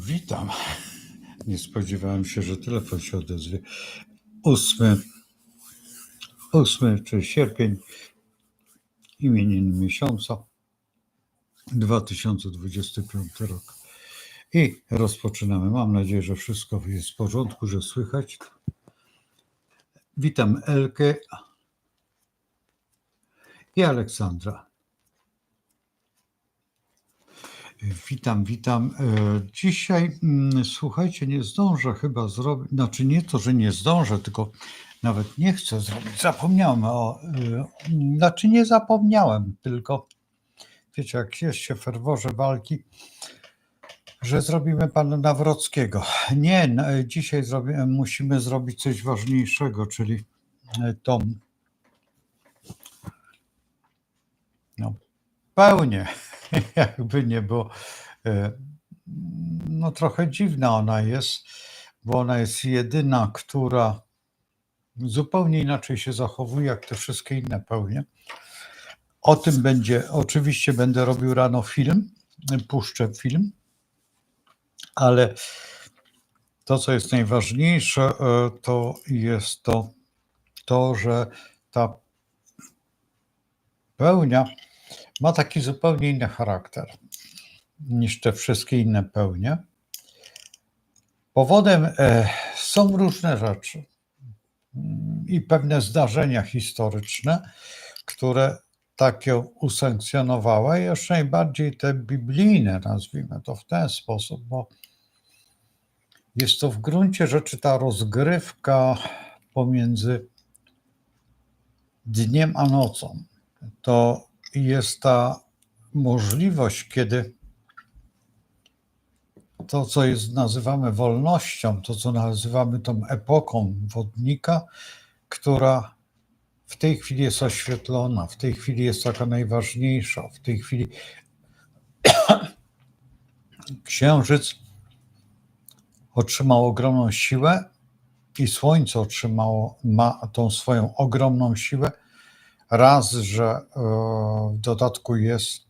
Witam. Nie spodziewałem się, że telefon się odezwie. 8 czy sierpień, imieniny miesiąca, 2025 rok. I rozpoczynamy. Mam nadzieję, że wszystko jest w porządku, że słychać. Witam Elkę i Aleksandra. Witam. Dzisiaj, słuchajcie, nie zdążę chyba zrobić, znaczy nie to, że nie zdążę, tylko nawet nie chcę zrobić. Zapomniałem znaczy nie zapomniałem, tylko wiecie, jak jest się w ferworze walki, że zrobimy pana Nawrockiego. Nie, dzisiaj musimy zrobić coś ważniejszego, czyli tą pełnię, jakby nie było. No trochę dziwna ona jest, bo ona jest jedyna, która zupełnie inaczej się zachowuje jak te wszystkie inne pełnie. O tym oczywiście będę robił rano film, puszczę film, ale to, co jest najważniejsze, to jest to, że ta pełnia ma taki zupełnie inny charakter niż te wszystkie inne pełnie. Powodem są różne rzeczy i pewne zdarzenia historyczne, które takie usankcjonowały, jeszcze najbardziej te biblijne, nazwijmy to w ten sposób, bo jest to w gruncie rzeczy ta rozgrywka pomiędzy dniem a nocą. To jest ta możliwość, kiedy to, co nazywamy wolnością, to, co nazywamy tą epoką wodnika, która w tej chwili jest oświetlona, w tej chwili jest taka najważniejsza, w tej chwili Księżyc otrzymał ogromną siłę i Słońce ma tą swoją ogromną siłę. Raz, że w dodatku jest,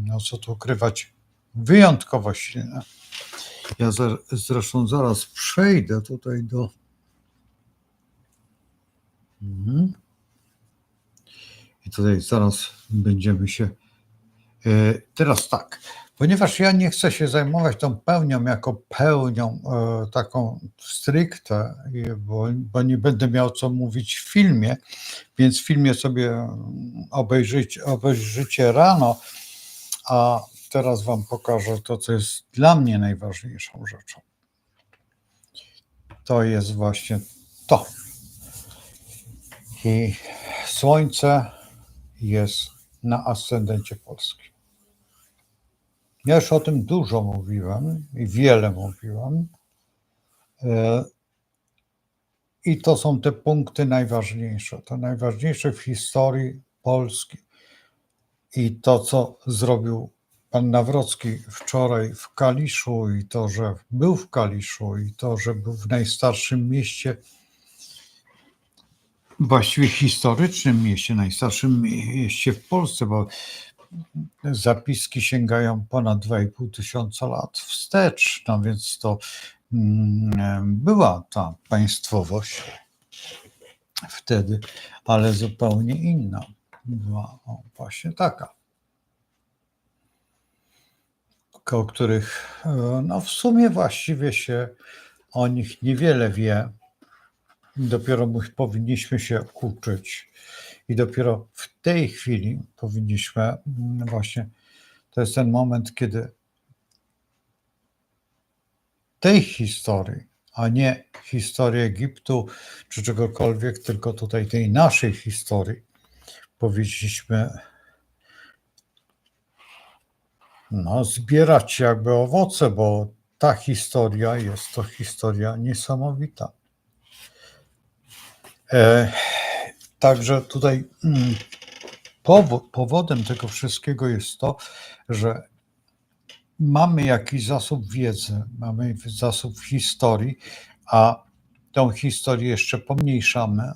no co tu ukrywać, wyjątkowo silne. Ja zresztą zaraz przejdę tutaj do... I tutaj zaraz będziemy się... Teraz tak, ponieważ ja nie chcę się zajmować tą pełnią jako pełnią taką stricte, bo nie będę miał co mówić w filmie, więc w filmie sobie obejrzycie rano, a teraz wam pokażę to, co jest dla mnie najważniejszą rzeczą. To jest właśnie to. I Słońce jest na ascendencie polskim. Ja już o tym dużo mówiłem i wiele mówiłem. I to są te punkty najważniejsze. To najważniejsze w historii Polski. I to, co zrobił pan Nawrocki wczoraj w Kaliszu, i to, że był w Kaliszu, i to, że był w najstarszym mieście, właściwie historycznym mieście, najstarszym mieście w Polsce, bo zapiski sięgają ponad 2,5 tysiąca lat wstecz, no więc to była ta państwowość wtedy, ale zupełnie inna. Była właśnie taka, o których no w sumie właściwie się o nich niewiele wie. Dopiero powinniśmy się uczyć i dopiero w tej chwili powinniśmy właśnie, to jest ten moment, kiedy tej historii, a nie historii Egiptu czy czegokolwiek, tylko tutaj tej naszej historii powinniśmy zbierać jakby owoce, bo ta historia jest to historia niesamowita. Także tutaj powodem tego wszystkiego jest to, że mamy jakiś zasób wiedzy, mamy zasób historii, a tą historię jeszcze pomniejszamy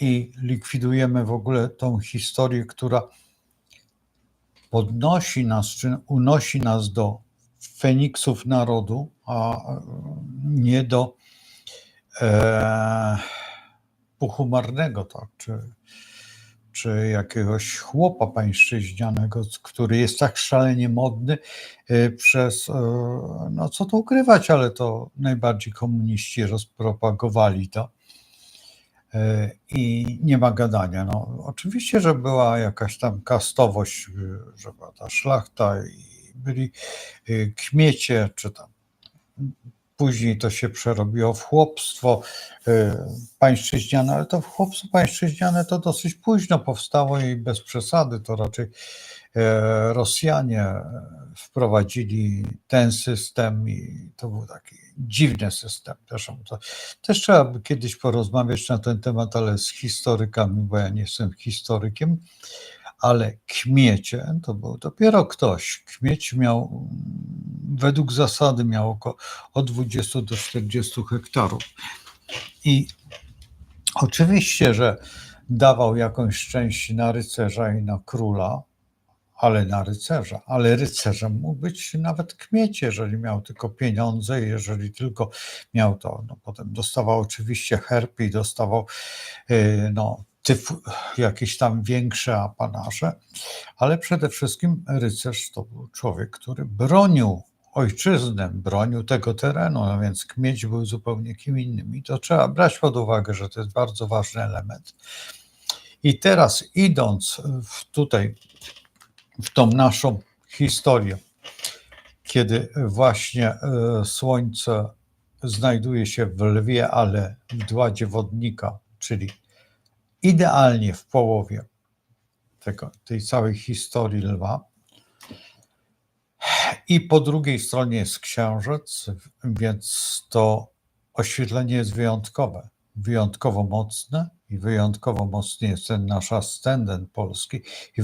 i likwidujemy w ogóle tą historię, która podnosi nas, czy unosi nas do Feniksów narodu, a nie do puchu marnego, tak, czy jakiegoś chłopa pańszczyźnianego, który jest tak szalenie modny przez, no co tu ukrywać, ale to najbardziej komuniści rozpropagowali to. I nie ma gadania. No, oczywiście, że była jakaś tam kastowość, że była ta szlachta i byli kmiecie, czy tam później to się przerobiło w chłopstwo pańszczyźniane, ale to chłopstwo pańszczyźniane to dosyć późno powstało i bez przesady to raczej Rosjanie wprowadzili ten system i to był taki dziwny system. Zresztą to też trzeba by kiedyś porozmawiać na ten temat, ale z historykami, bo ja nie jestem historykiem, ale kmiecie to był dopiero ktoś. Kmieć miał, według zasady miał od 20 do 40 hektarów. I oczywiście, że dawał jakąś część na rycerza i na króla, ale na rycerza. Ale rycerzem mógł być nawet kmieć, jeżeli miał tylko pieniądze, jeżeli tylko miał to. No, potem dostawał oczywiście herb i dostawał no, jakieś tam większe apanaże, ale przede wszystkim rycerz to był człowiek, który bronił ojczyznę, bronił tego terenu, no więc kmieć był zupełnie kim innym. I to trzeba brać pod uwagę, że to jest bardzo ważny element. I teraz idąc tutaj w tą naszą historię, kiedy właśnie słońce znajduje się w lwie, ale w dładzie wodnika, czyli idealnie w połowie tej całej historii lwa. I po drugiej stronie jest księżyc, więc to oświetlenie jest wyjątkowe, wyjątkowo mocne i wyjątkowo mocny jest ten nasz ascendent polski i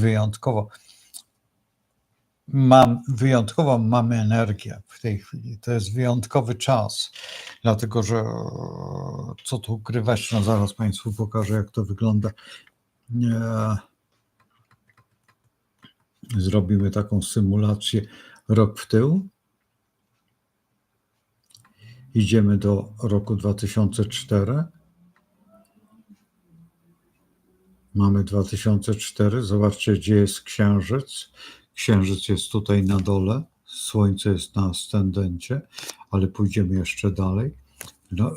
wyjątkowo mamy energię w tej chwili. To jest wyjątkowy czas, dlatego że co tu ukrywać, no zaraz Państwu pokażę, jak to wygląda. Zrobimy taką symulację rok w tył. Idziemy do roku 2004. Mamy 2004. Zobaczcie, gdzie jest księżyc. Księżyc jest tutaj na dole. Słońce jest na ascendencie, ale pójdziemy jeszcze dalej.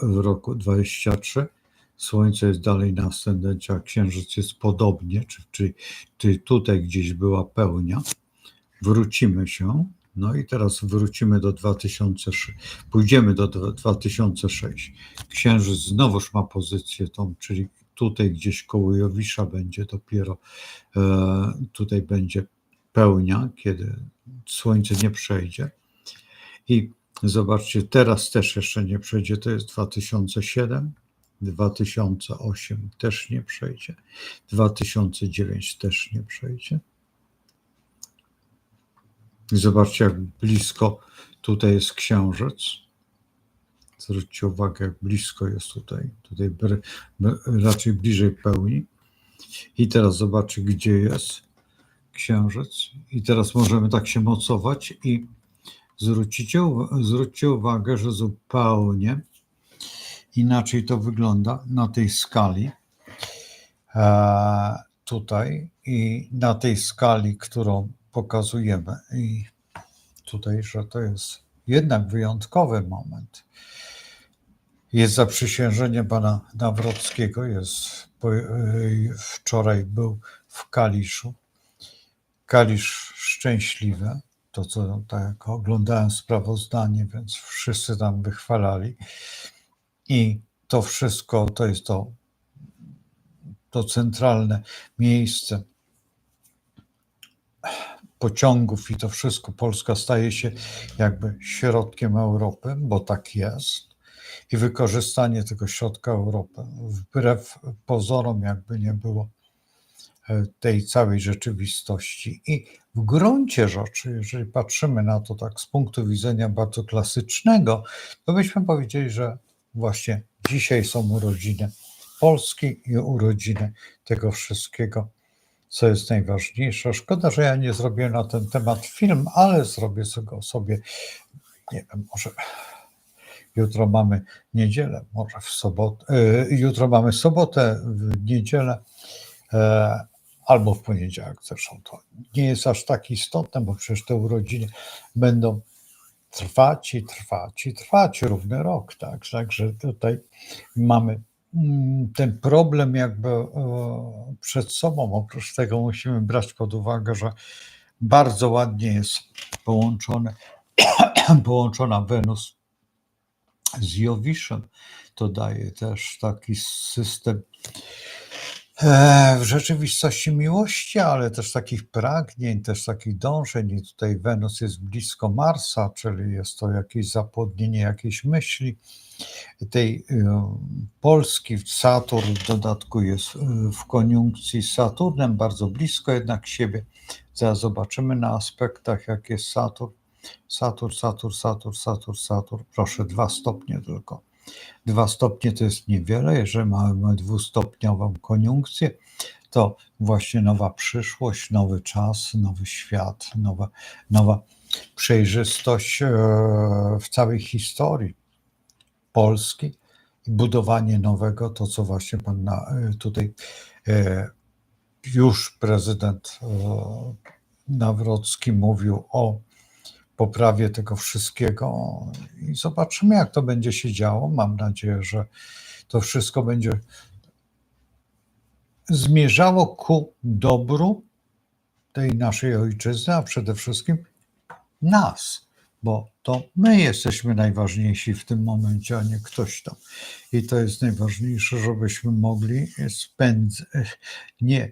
W roku 23 Słońce jest dalej na ascendencie, a księżyc jest podobnie, czyli tutaj gdzieś była pełnia. Wrócimy się. No i teraz wrócimy do 2006. Pójdziemy do 2006. Księżyc znowuż ma pozycję tą, czyli tutaj gdzieś koło Jowisza będzie dopiero, tutaj będzie pełnia, kiedy Słońce nie przejdzie. I zobaczcie, teraz też jeszcze nie przejdzie, to jest 2007, 2008 też nie przejdzie, 2009 też nie przejdzie. I zobaczcie, jak blisko tutaj jest księżyc. Zwróćcie uwagę, jak blisko jest tutaj raczej bliżej pełni. I teraz zobaczcie, gdzie jest księżyc. I teraz możemy tak się mocować i zwróćcie uwagę, że zupełnie inaczej to wygląda na tej skali tutaj i na tej skali, którą pokazujemy. I tutaj, że to jest jednak wyjątkowy moment. Jest zaprzysiężenie pana Nawrockiego, wczoraj był w Kaliszu. Kalisz szczęśliwy, to co tak oglądałem sprawozdanie, więc wszyscy tam wychwalali. I to wszystko to jest to centralne miejsce pociągów i to wszystko. Polska staje się jakby środkiem Europy, bo tak jest. I wykorzystanie tego środka Europy, wbrew pozorom, jakby nie było tej całej rzeczywistości. I w gruncie rzeczy, jeżeli patrzymy na to tak z punktu widzenia bardzo klasycznego, to byśmy powiedzieli, że właśnie dzisiaj są urodziny Polski i urodziny tego wszystkiego, co jest najważniejsze. Szkoda, że ja nie zrobiłem na ten temat film, ale zrobię sobie, nie wiem, może jutro mamy niedzielę, może w sobotę, jutro mamy sobotę, w niedzielę, albo w poniedziałek zresztą. To nie jest aż tak istotne, bo przecież te urodziny będą trwać i trwać i trwać równy rok, tak? Także tutaj mamy ten problem jakby przed sobą. Oprócz tego musimy brać pod uwagę, że bardzo ładnie jest połączona Wenus z Jowiszem. To daje też taki system w rzeczywistości miłości, ale też takich pragnień, też takich dążeń. I tutaj Wenus jest blisko Marsa, czyli jest to jakieś zapłodnienie jakiejś myśli. Tej Polski, Saturn w dodatku jest w koniunkcji z Saturnem, bardzo blisko jednak siebie. Zaraz zobaczymy na aspektach, jak jest Saturn. Saturn. Proszę, 2 stopnie tylko. 2 stopnie to jest niewiele. Jeżeli mamy dwustopniową koniunkcję, to właśnie nowa przyszłość, nowy czas, nowy świat, nowa przejrzystość w całej historii Polski i budowanie nowego, to co właśnie pan tutaj już prezydent Nawrocki mówił o poprawie tego wszystkiego i zobaczymy, jak to będzie się działo. Mam nadzieję, że to wszystko będzie zmierzało ku dobru tej naszej ojczyzny, a przede wszystkim nas, bo to my jesteśmy najważniejsi w tym momencie, a nie ktoś tam. I to jest najważniejsze, żebyśmy mogli nie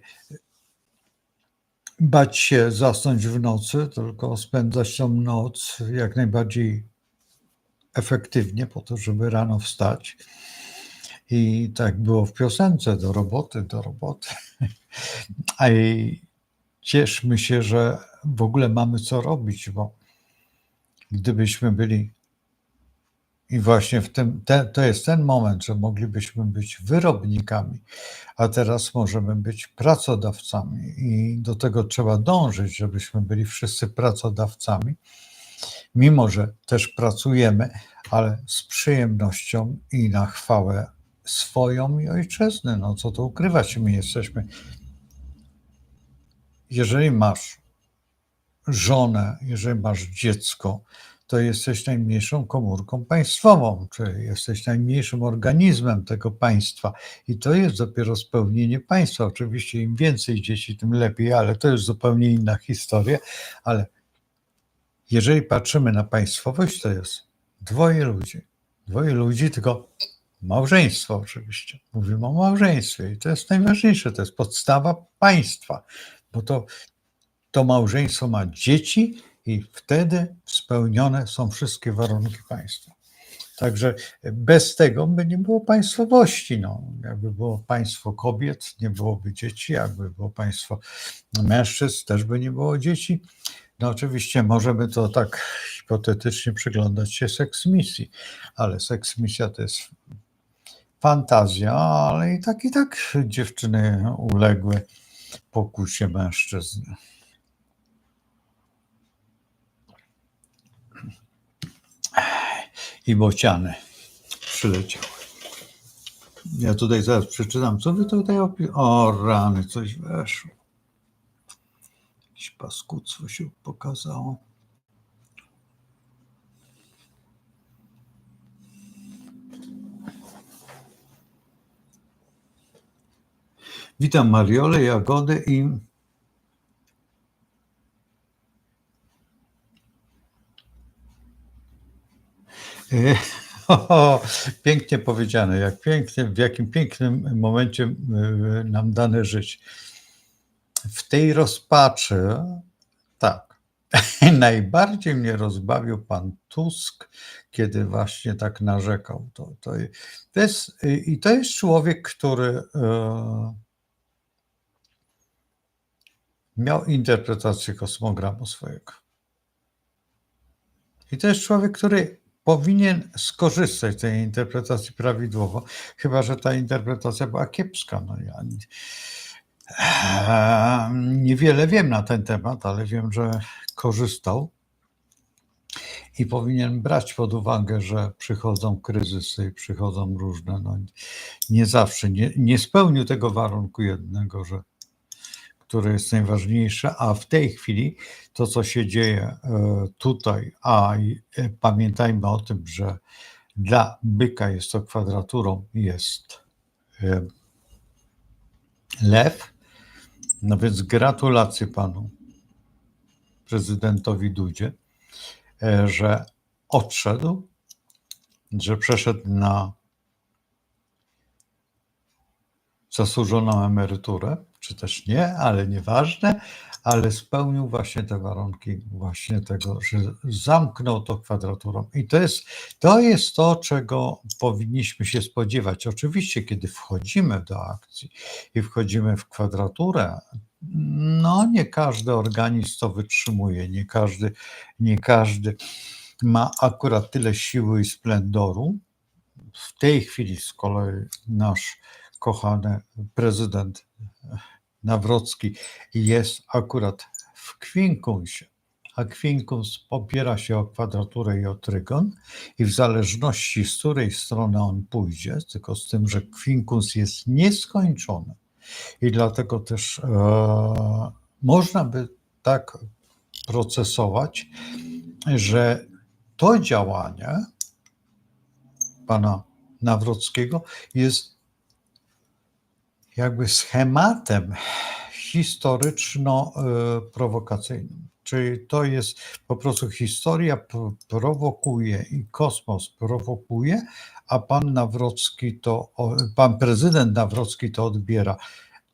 bać się zasnąć w nocy, tylko spędzać tą noc jak najbardziej efektywnie po to, żeby rano wstać. I tak było w piosence, do roboty. A i cieszmy się, że w ogóle mamy co robić, bo gdybyśmy byli i właśnie to jest ten moment, że moglibyśmy być wyrobnikami, a teraz możemy być pracodawcami i do tego trzeba dążyć, żebyśmy byli wszyscy pracodawcami, mimo że też pracujemy, ale z przyjemnością i na chwałę swoją i ojczyzny. No co tu ukrywać, my jesteśmy. Jeżeli masz żonę, jeżeli masz dziecko, to jesteś najmniejszą komórką państwową, czyli jesteś najmniejszym organizmem tego państwa i to jest dopiero spełnienie państwa. Oczywiście im więcej dzieci, tym lepiej, ale to jest zupełnie inna historia, ale jeżeli patrzymy na państwowość, to jest dwoje ludzi, tylko małżeństwo oczywiście. Mówimy o małżeństwie i to jest najważniejsze, to jest podstawa państwa, bo to małżeństwo ma dzieci i wtedy spełnione są wszystkie warunki państwa. Także bez tego by nie było państwowości. No, jakby było państwo kobiet, nie byłoby dzieci, jakby było państwo mężczyzn, też by nie było dzieci. No oczywiście możemy to tak hipotetycznie przyglądać się seksmisji, ale seksmisja to jest fantazja, ale i tak dziewczyny uległy pokusie mężczyzn. I bociany przyleciały. Ja tutaj zaraz przeczytam, co wy tutaj o rany, coś weszło. Jakieś paskudztwo się pokazało. Witam Mariolę, Jagodę i pięknie powiedziane, jak pięknie, w jakim pięknym momencie nam dane żyć. W tej rozpaczy, tak, najbardziej mnie rozbawił pan Tusk, kiedy właśnie tak narzekał. To jest człowiek, który miał interpretację kosmogramu swojego. I to jest człowiek, który powinien skorzystać z tej interpretacji prawidłowo, chyba że ta interpretacja była kiepska. No Niewiele wiem na ten temat, ale wiem, że korzystał i powinien brać pod uwagę, że przychodzą kryzysy i przychodzą różne, no nie zawsze, nie spełnił tego warunku jednego, że które jest najważniejsze, a w tej chwili to, co się dzieje tutaj, pamiętajmy o tym, że dla byka jest to kwadraturą, jest e, lew, no więc gratulacje panu prezydentowi Dudzie, że odszedł, że przeszedł na zasłużoną emeryturę, czy też nie, ale nieważne, ale spełnił właśnie te warunki właśnie tego, że zamknął to kwadraturą. I to jest to, czego powinniśmy się spodziewać. Oczywiście, kiedy wchodzimy do akcji i wchodzimy w kwadraturę, no nie każdy organizm to wytrzymuje, nie każdy ma akurat tyle siły i splendoru. W tej chwili z kolei nasz kochany prezydent Nawrocki jest akurat w kwinkunsie, a kwinkums opiera się o kwadraturę i o trygon i w zależności z której strony on pójdzie, tylko z tym, że kwinkums jest nieskończony i dlatego też można by tak procesować, że to działanie pana Nawrockiego jest jakby schematem historyczno-prowokacyjnym. Czyli to jest po prostu historia prowokuje i kosmos prowokuje, a pan prezydent Nawrocki to odbiera.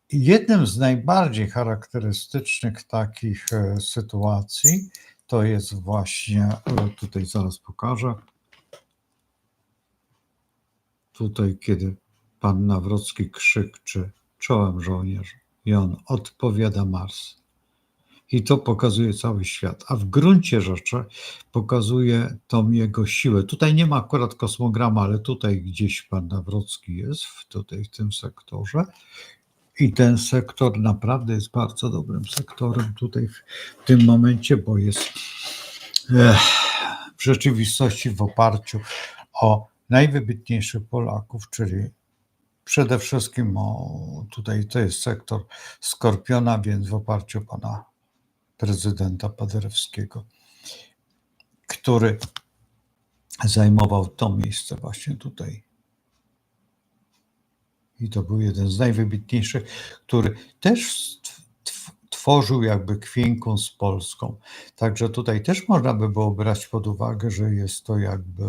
Jednym z najbardziej charakterystycznych takich sytuacji to jest właśnie, tutaj zaraz pokażę, tutaj kiedy pan Nawrocki krzyczy czołem żołnierza i on odpowiada Mars. I to pokazuje cały świat, a w gruncie rzeczy pokazuje tą jego siłę. Tutaj nie ma akurat kosmogramu, ale tutaj gdzieś pan Nawrocki jest, tutaj w tym sektorze. I ten sektor naprawdę jest bardzo dobrym sektorem tutaj w tym momencie, bo jest w rzeczywistości w oparciu o najwybitniejszych Polaków, czyli przede wszystkim tutaj to jest sektor Skorpiona, więc w oparciu o pana prezydenta Paderewskiego, który zajmował to miejsce właśnie tutaj. I to był jeden z najwybitniejszych, który też tworzył jakby kwinką z Polską. Także tutaj też można by było brać pod uwagę, że jest to jakby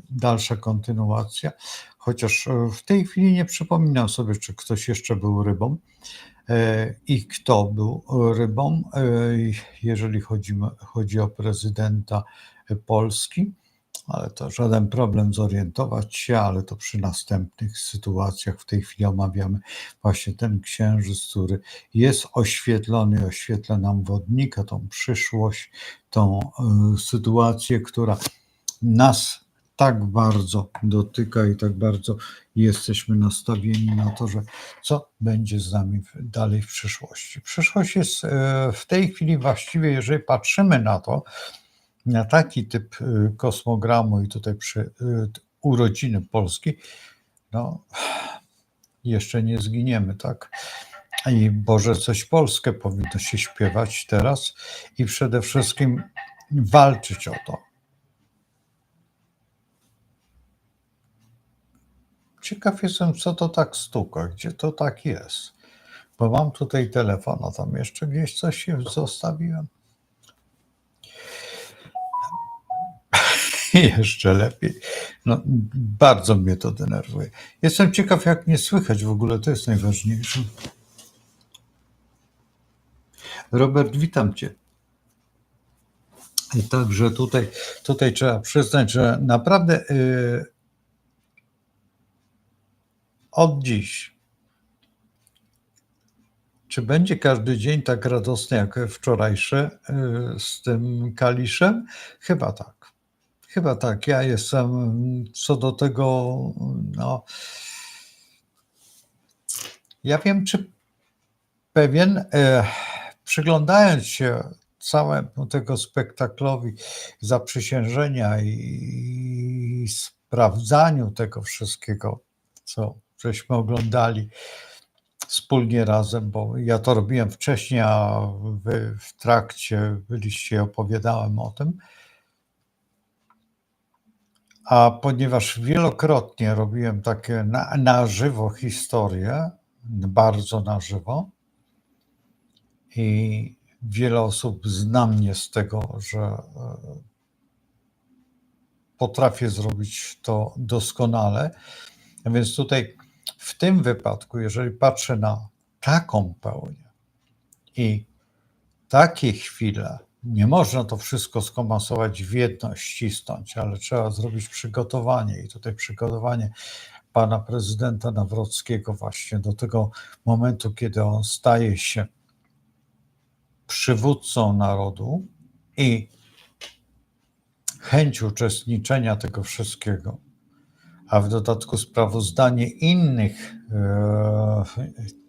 dalsza kontynuacja, chociaż w tej chwili nie przypominam sobie, czy ktoś jeszcze był rybą i kto był rybą, jeżeli chodzi o prezydenta Polski. Ale to żaden problem zorientować się, ale to przy następnych sytuacjach. W tej chwili omawiamy właśnie ten księżyc, który jest oświetlony, oświetla nam wodnika, tą przyszłość, tą sytuację, która nas tak bardzo dotyka i tak bardzo jesteśmy nastawieni na to, że co będzie z nami dalej w przyszłości. Przyszłość jest w tej chwili właściwie, jeżeli patrzymy na taki typ kosmogramu i tutaj przy urodziny Polski, no jeszcze nie zginiemy, tak? I Boże, coś Polskie powinno się śpiewać teraz i przede wszystkim walczyć o to. Ciekaw jestem, co to tak stuka, gdzie to tak jest. Bo mam tutaj telefon, a tam jeszcze gdzieś coś się zostawiłem. Jeszcze lepiej. No, bardzo mnie to denerwuje. Jestem ciekaw, jak mnie słychać w ogóle, to jest najważniejsze. Robert, witam Cię. I także tutaj trzeba przyznać, że naprawdę od dziś, czy będzie każdy dzień tak radosny jak wczorajszy z tym Kaliszem? Chyba tak. Chyba tak. Ja jestem co do tego, no. Ja wiem, czy pewien, przyglądając się całemu tego spektaklowi zaprzysiężenia i sprawdzaniu tego wszystkiego, co żeśmy oglądali wspólnie razem, bo ja to robiłem wcześniej, a wy w trakcie byliście i opowiadałem o tym. A ponieważ wielokrotnie robiłem takie na żywo historie, bardzo na żywo, i wiele osób zna mnie z tego, że potrafię zrobić to doskonale. A więc tutaj w tym wypadku, jeżeli patrzę na taką pełnię i takie chwile, nie można to wszystko skomasować w jedno, ścisnąć, ale trzeba zrobić przygotowanie i tutaj przygotowanie pana prezydenta Nawrockiego właśnie do tego momentu, kiedy on staje się przywódcą narodu i chęć uczestniczenia tego wszystkiego, a w dodatku sprawozdanie innych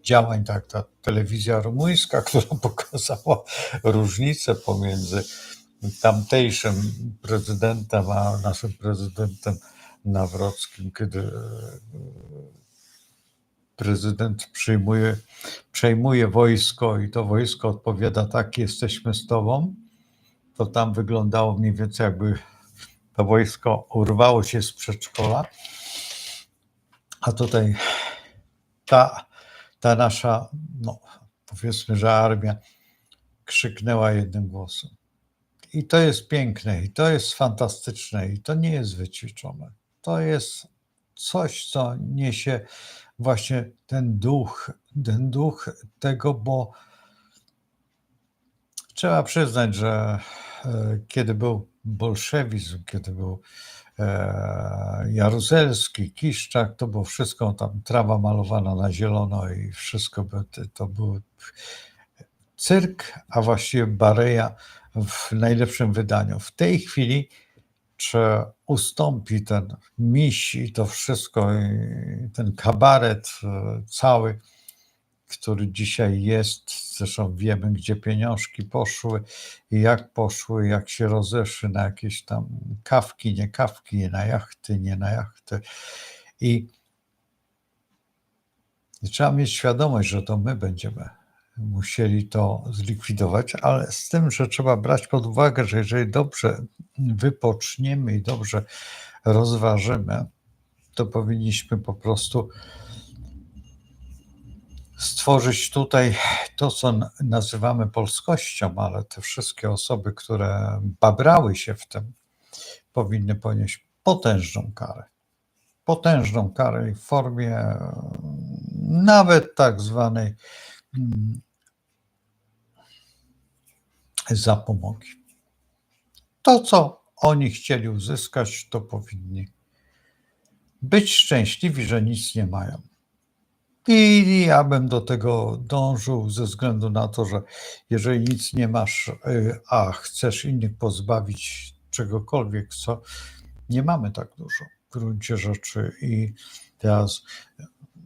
działań, tak ta telewizja rumuńska, która pokazała różnicę pomiędzy tamtejszym prezydentem a naszym prezydentem Nawrockim, kiedy prezydent przejmuje wojsko i to wojsko odpowiada: tak, jesteśmy z tobą, to tam wyglądało mniej więcej, jakby to wojsko urwało się z przedszkola, a tutaj ta nasza, no powiedzmy, że armia krzyknęła jednym głosem. I to jest piękne, i to jest fantastyczne, i to nie jest wyćwiczone. To jest coś, co niesie właśnie ten duch tego, bo trzeba przyznać, że kiedy był bolszewizm, kiedy był Jaruzelski, Kiszczak, to było wszystko tam trawa malowana na zielono i wszystko to był cyrk, a właściwie bareja w najlepszym wydaniu. W tej chwili czy ustąpi ten miś i to wszystko, i ten kabaret cały, który dzisiaj jest, zresztą wiemy, gdzie pieniążki poszły i jak się rozeszły na jakieś tam kawki, na jachty, nie na jachty. I trzeba mieć świadomość, że to my będziemy musieli to zlikwidować, ale z tym, że trzeba brać pod uwagę, że jeżeli dobrze wypoczniemy i dobrze rozważymy, to powinniśmy po prostu stworzyć tutaj to, co nazywamy polskością, ale te wszystkie osoby, które babrały się w tym, powinny ponieść potężną karę. Potężną karę w formie nawet tak zwanej zapomogi. To, co oni chcieli uzyskać, to powinni być szczęśliwi, że nic nie mają. I ja bym do tego dążył ze względu na to, że jeżeli nic nie masz, a chcesz innych pozbawić czegokolwiek, co nie mamy tak dużo w gruncie rzeczy. I teraz,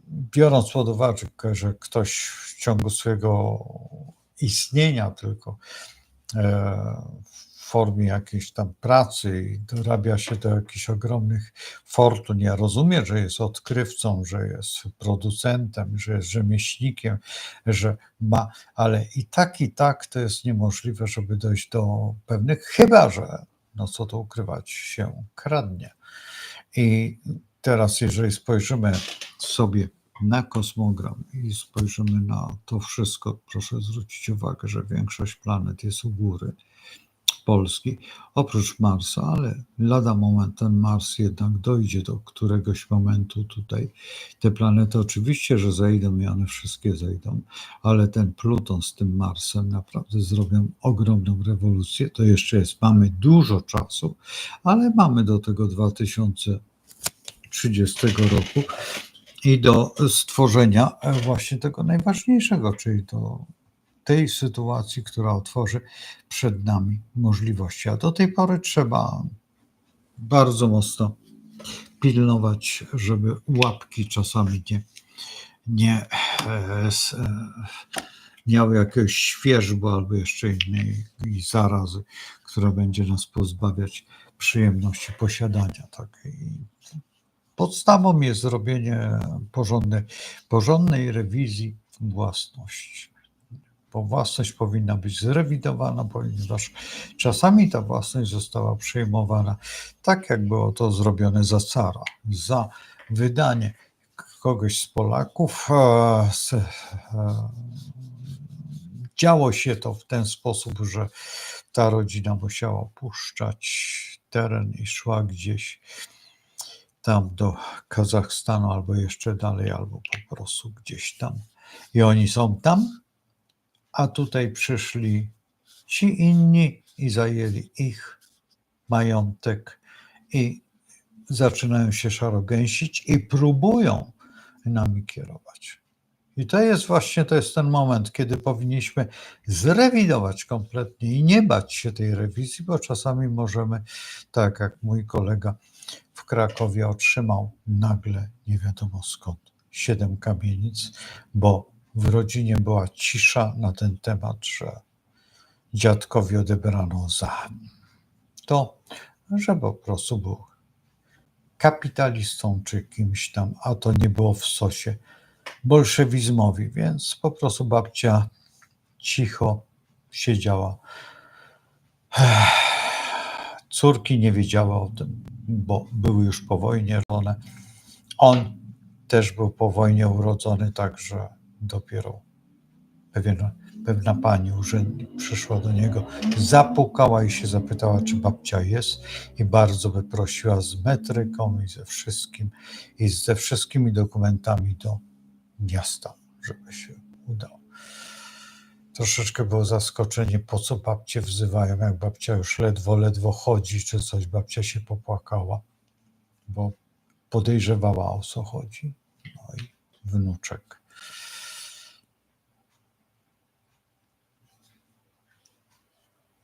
biorąc pod uwagę, że ktoś w ciągu swojego istnienia tylko w formie jakiejś tam pracy i dorabia się do jakichś ogromnych fortun. Ja rozumiem, że jest odkrywcą, że jest producentem, że jest rzemieślnikiem, że ma, ale i tak to jest niemożliwe, żeby dojść do pewnych, chyba że, no co tu ukrywać, się kradnie. I teraz, jeżeli spojrzymy sobie na kosmogram i spojrzymy na to wszystko, proszę zwrócić uwagę, że większość planet jest u góry Polski, oprócz Marsa, ale lada moment ten Mars jednak dojdzie do któregoś momentu tutaj. Te planety oczywiście, że zejdą i one wszystkie zejdą, ale ten Pluton z tym Marsem naprawdę zrobią ogromną rewolucję. To jeszcze jest, mamy dużo czasu, ale mamy do tego 2030 roku i do stworzenia właśnie tego najważniejszego, czyli do tej sytuacji, która otworzy przed nami możliwości. A do tej pory trzeba bardzo mocno pilnować, żeby łapki czasami nie miały jakiegoś świerzbu albo jeszcze innej zarazy, która będzie nas pozbawiać przyjemności posiadania takiej. Podstawą jest zrobienie porządnej rewizji własności, bo własność powinna być zrewidowana, ponieważ czasami ta własność została przejmowana tak, jak było to zrobione za cara, za wydanie kogoś z Polaków. Działo się to w ten sposób, że ta rodzina musiała opuszczać teren i szła gdzieś tam do Kazachstanu, albo jeszcze dalej, albo po prostu gdzieś tam. I oni są tam, a tutaj przyszli ci inni i zajęli ich majątek i zaczynają się szarogęsić i próbują nami kierować. I to jest właśnie ten moment, kiedy powinniśmy zrewidować kompletnie i nie bać się tej rewizji, bo czasami możemy, tak jak mój kolega w Krakowie otrzymał nagle, nie wiadomo skąd, 7 kamienic, bo w rodzinie była cisza na ten temat, że dziadkowi odebrano za to, że po prostu był kapitalistą czy kimś tam, a to nie było w sosie bolszewizmowi, więc po prostu babcia cicho siedziała. Córki nie wiedziały o tym, bo były już po wojnie rodzone. On też był po wojnie urodzony, także dopiero pewna pani urzędnik przyszła do niego, zapukała i się zapytała, czy babcia jest, i bardzo by prosiła z metryką i ze wszystkimi dokumentami do miasta, żeby się udało. Troszeczkę było zaskoczenie, po co babcie wzywają, jak babcia już ledwo chodzi, czy coś. Babcia się popłakała, bo podejrzewała, o co chodzi. No i wnuczek.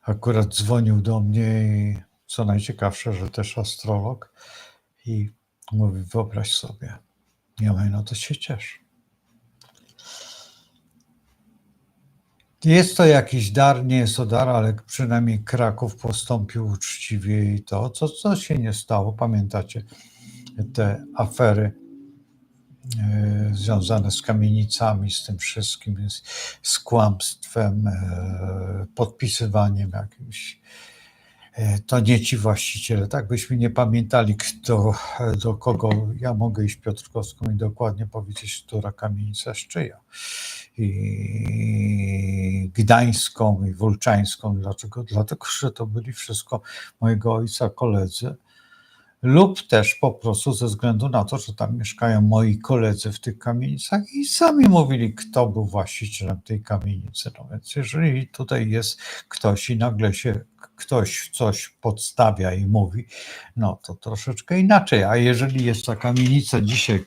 Akurat dzwonił do mnie i co najciekawsze, że też astrolog, i mówi, wyobraź sobie. Ja mówię, no to się cieszę. Jest to jakiś dar, nie jest to dar, ale przynajmniej Kraków postąpił uczciwie i to, co się nie stało. Pamiętacie te afery związane z kamienicami, z tym wszystkim, z kłamstwem, podpisywaniem jakimś. To nie ci właściciele. Tak byśmy nie pamiętali, kto, do kogo. Ja mogę iść Piotrkowską i dokładnie powiedzieć, która kamienica jest czyja. I Gdańską, i Wólczańską. Dlaczego? Dlatego, że to byli wszystko mojego ojca koledzy, lub też po prostu ze względu na to, że tam mieszkają moi koledzy w tych kamienicach i sami mówili, kto był właścicielem tej kamienicy. No więc jeżeli tutaj jest ktoś i nagle się ktoś coś podstawia i mówi, no to troszeczkę inaczej. A jeżeli jest ta kamienica dzisiaj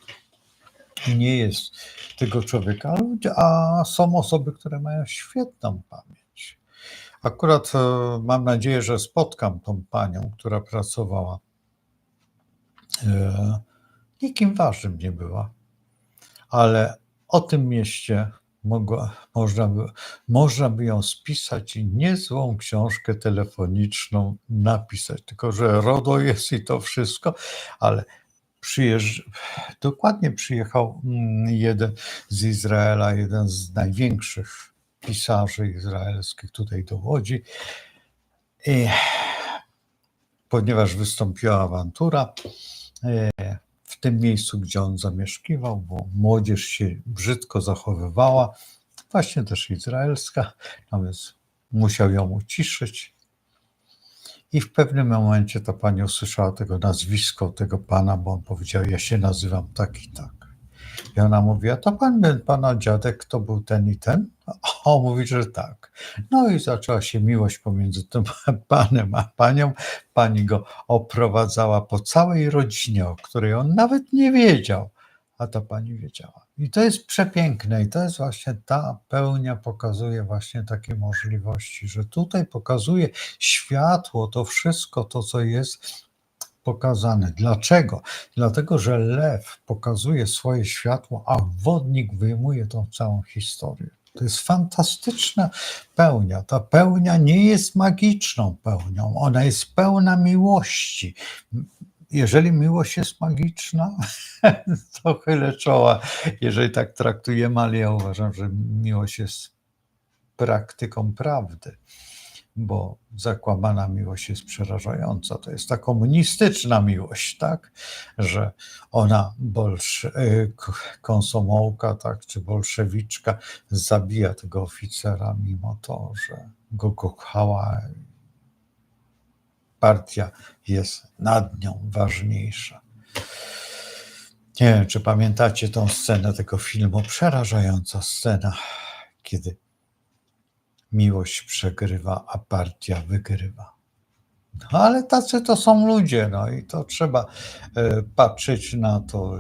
i nie jest tego człowieka, a są osoby, które mają świetną pamięć. Akurat mam nadzieję, że spotkam tą panią, która pracowała. Nikim ważnym nie była, ale o tym mieście można by ją spisać i niezłą książkę telefoniczną napisać. Tylko że RODO jest i to wszystko, ale dokładnie przyjechał jeden z Izraela, jeden z największych pisarzy izraelskich tutaj do Łodzi. I ponieważ wystąpiła awantura w tym miejscu, gdzie on zamieszkiwał, bo młodzież się brzydko zachowywała, właśnie też izraelska, no więc musiał ją uciszyć. I w pewnym momencie ta pani usłyszała tego nazwisko tego pana, bo on powiedział, ja się nazywam tak i tak. I ona mówi, a to pana dziadek to był ten i ten? A on mówi, że tak. No i zaczęła się miłość pomiędzy tym panem a panią. Pani go oprowadzała po całej rodzinie, o której on nawet nie wiedział, a ta pani wiedziała. I to jest przepiękne i to jest właśnie ta pełnia, pokazuje właśnie takie możliwości, że tutaj pokazuje światło, to wszystko, to co jest pokazane. Dlaczego? Dlatego, że lew pokazuje swoje światło, a wodnik wyjmuje tą całą historię. To jest fantastyczna pełnia. Ta pełnia nie jest magiczną pełnią, ona jest pełna miłości. Jeżeli miłość jest magiczna, to chylę czoła, jeżeli tak traktujemy, ale ja uważam, że miłość jest praktyką prawdy, bo zakłamana miłość jest przerażająca. To jest ta komunistyczna miłość, tak? Że ona konsomołka, tak, czy bolszewiczka zabija tego oficera, mimo to, że go kochała. Partia jest nad nią ważniejsza. Nie wiem, czy pamiętacie tą scenę tego filmu, przerażająca scena, kiedy miłość przegrywa, a partia wygrywa. No, ale tacy to są ludzie, no i to trzeba patrzeć na to.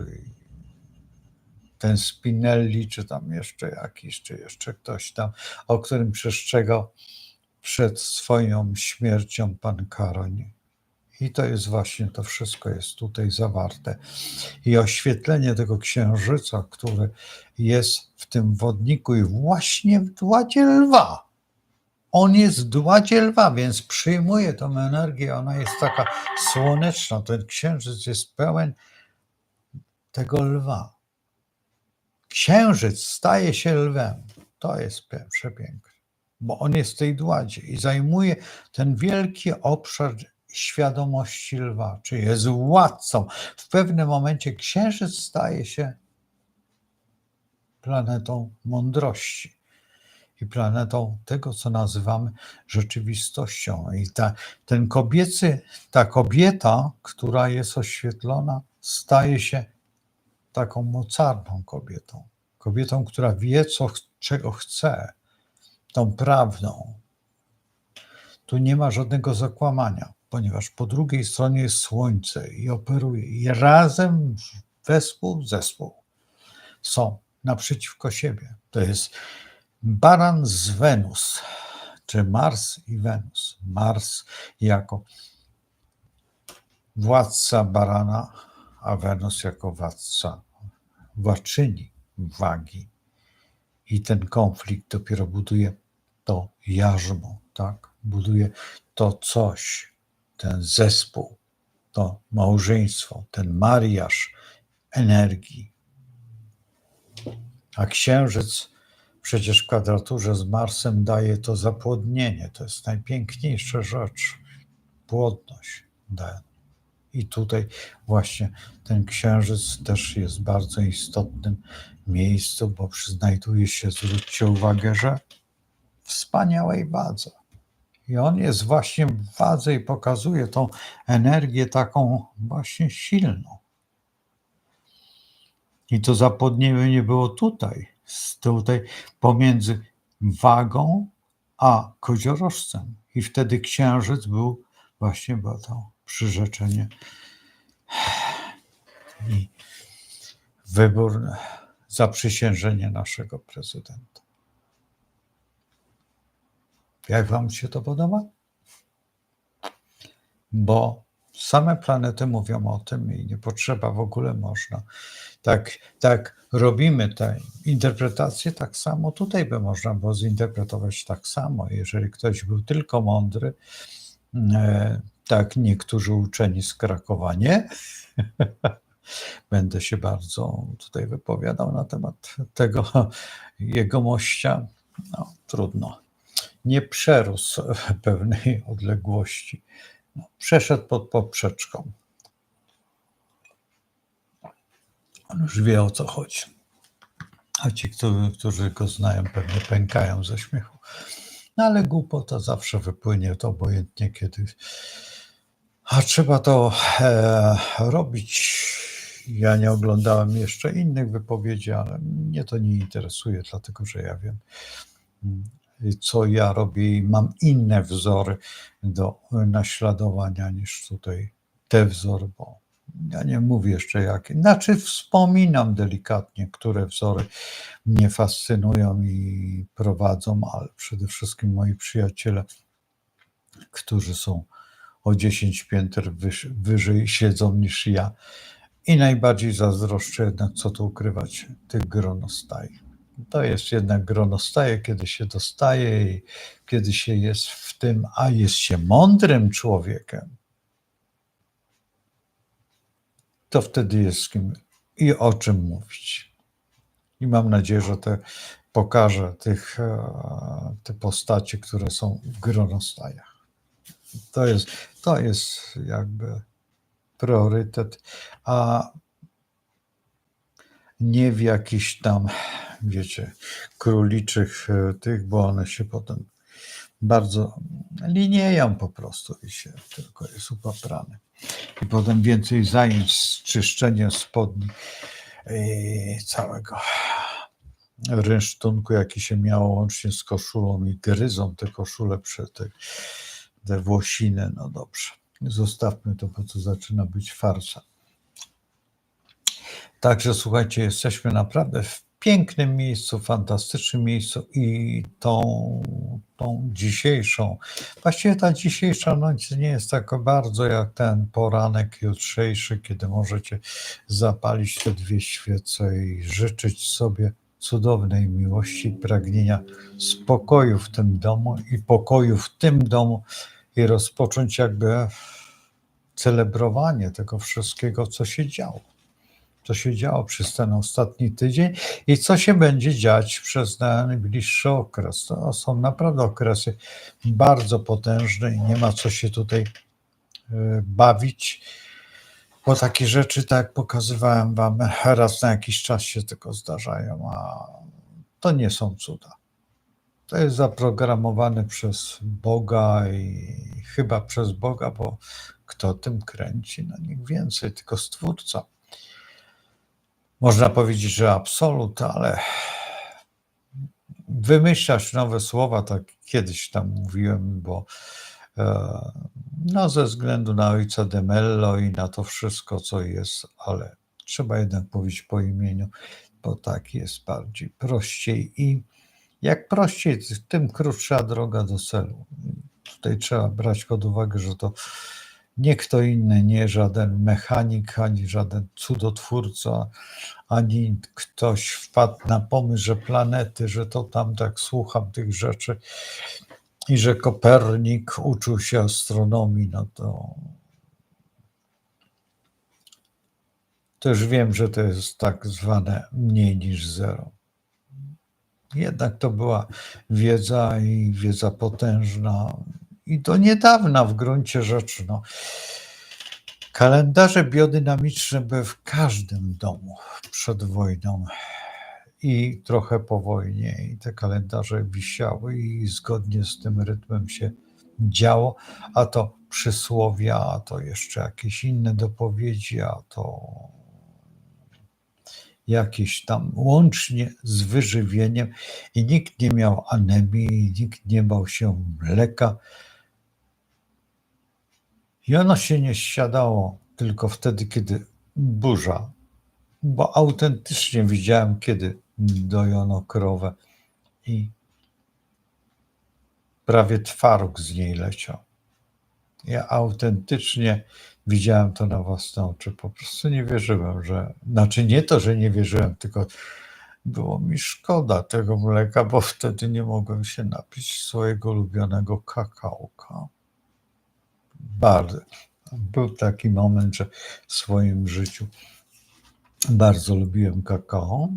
Ten Spinelli, czy tam jeszcze jakiś, czy jeszcze ktoś tam, o którym przestrzegał przed swoją śmiercią pan Karoń. I to jest właśnie, to wszystko jest tutaj zawarte. I oświetlenie tego księżyca, który jest w tym wodniku i właśnie w dładzie lwa. On jest w dładzie lwa, więc przyjmuje tą energię, ona jest taka słoneczna. Ten księżyc jest pełen tego lwa. Księżyc staje się lwem. To jest przepiękne, bo on jest w tej dładzie i zajmuje ten wielki obszar świadomości lwa, czy jest władcą. W pewnym momencie księżyc staje się planetą mądrości i planetą tego, co nazywamy rzeczywistością. I ta kobieta, która jest oświetlona, staje się taką mocarną kobietą. Kobietą, która wie, czego chce, tą prawdą. Tu nie ma żadnego zakłamania, ponieważ po drugiej stronie jest Słońce i operuje. I razem, zespół są naprzeciwko siebie. To jest baran z Wenus, czy Mars i Wenus. Mars jako władca barana, a Wenus jako władczyni wagi. I ten konflikt dopiero buduje to jarzmo, tak? Buduje to coś, ten zespół, to małżeństwo, ten mariaż energii. A księżyc przecież w kwadraturze z Marsem daje to zapłodnienie. To jest najpiękniejsza rzecz. Płodność daje. I tutaj właśnie ten księżyc też jest bardzo istotnym miejscu, bo znajduje się, zwróćcie uwagę, że w wspaniałej wadze. I on jest właśnie w wadze i pokazuje tą energię taką właśnie silną. I to zapłodnienie było tutaj pomiędzy wagą a koziorożcem. I wtedy księżyc był właśnie, bo to przyrzeczenie i wybór, zaprzysiężenie naszego prezydenta. Jak wam się to podoba? Bo same planety mówią o tym i nie potrzeba w ogóle, można. Tak robimy te interpretacje, tak samo tutaj by można było zinterpretować tak samo. Jeżeli ktoś był tylko mądry, tak niektórzy uczeni z Krakowa nie, będę się bardzo tutaj wypowiadał na temat tego jegomościa, no trudno. Nie przerósł pewnej odległości. No, przeszedł pod poprzeczką. On już wie, o co chodzi. A ci, którzy go znają, pewnie pękają ze śmiechu. No ale głupota zawsze wypłynie, to obojętnie kiedy. A trzeba to robić. Ja nie oglądałem jeszcze innych wypowiedzi, ale mnie to nie interesuje, dlatego że ja wiem, co ja robię i mam inne wzory do naśladowania niż tutaj te wzory, bo ja nie mówię jeszcze jakie. Znaczy wspominam delikatnie, które wzory mnie fascynują i prowadzą, ale przede wszystkim moi przyjaciele, którzy są o 10 pięter wyżej siedzą niż ja. I najbardziej zazdroszczę jednak, co tu ukrywać, tych gronostaj. To jest jednak gronostaje, kiedy się dostaje i kiedy się jest w tym, a jest się mądrym człowiekiem, to wtedy jest z kim i o czym mówić. I mam nadzieję, że pokażę te postacie, które są w gronostajach. To jest, to jest jakby priorytet, a nie w jakichś tam, wiecie, króliczych tych, bo one się potem bardzo linieją po prostu i się tylko jest upaprane. I potem więcej zajęć z czyszczeniem spodni i całego rynsztunku, jaki się miało łącznie z koszulą i gryzą te koszule przez te włosiny. No dobrze, zostawmy to, bo to zaczyna być farsa. Także słuchajcie, jesteśmy naprawdę w pięknym miejscu, fantastycznym miejscu i tą dzisiejszą, właściwie ta dzisiejsza noc nie jest tak bardzo jak ten poranek jutrzejszy, kiedy możecie zapalić te 2 świece i życzyć sobie cudownej miłości, pragnienia spokoju w tym domu i pokoju w tym domu i rozpocząć jakby celebrowanie tego wszystkiego, co się działo. Co się działo przez ten ostatni tydzień i co się będzie dziać przez najbliższy okres. To są naprawdę okresy bardzo potężne i nie ma co się tutaj bawić, bo takie rzeczy, tak jak pokazywałem wam, raz na jakiś czas się tylko zdarzają, a to nie są cuda. To jest zaprogramowane przez Boga i chyba przez Boga, bo kto tym kręci? No nikt więcej, tylko Stwórca. Można powiedzieć, że absolut, ale wymyślać nowe słowa, tak kiedyś tam mówiłem, bo no ze względu na ojca de Mello i na to wszystko, co jest, ale trzeba jednak powiedzieć po imieniu, bo tak jest bardziej prościej i jak prościej, tym krótsza droga do celu. Tutaj trzeba brać pod uwagę, że to nie kto inny, nie żaden mechanik, ani żaden cudotwórca, ani ktoś wpadł na pomysł, że planety, że to tam tak słucham tych rzeczy i że Kopernik uczył się astronomii, no to już wiem, że to jest tak zwane mniej niż zero. Jednak to była wiedza i wiedza potężna i do niedawna w gruncie rzeczy. No. Kalendarze biodynamiczne były w każdym domu przed wojną i trochę po wojnie i te kalendarze wisiały i zgodnie z tym rytmem się działo, a to przysłowia, a to jeszcze jakieś inne dopowiedzi, a to jakieś tam łącznie z wyżywieniem i nikt nie miał anemii, nikt nie bał się mleka. I ono się nie siadało tylko wtedy, kiedy burza, bo autentycznie widziałem, kiedy dojono krowę i prawie twaróg z niej leciał. Ja autentycznie widziałem to na własne oczy. Po prostu nie wierzyłem, znaczy nie to, że nie wierzyłem, tylko było mi szkoda tego mleka, bo wtedy nie mogłem się napić swojego ulubionego kakałka. Bardzo. Był taki moment, że w swoim życiu bardzo lubiłem kakao,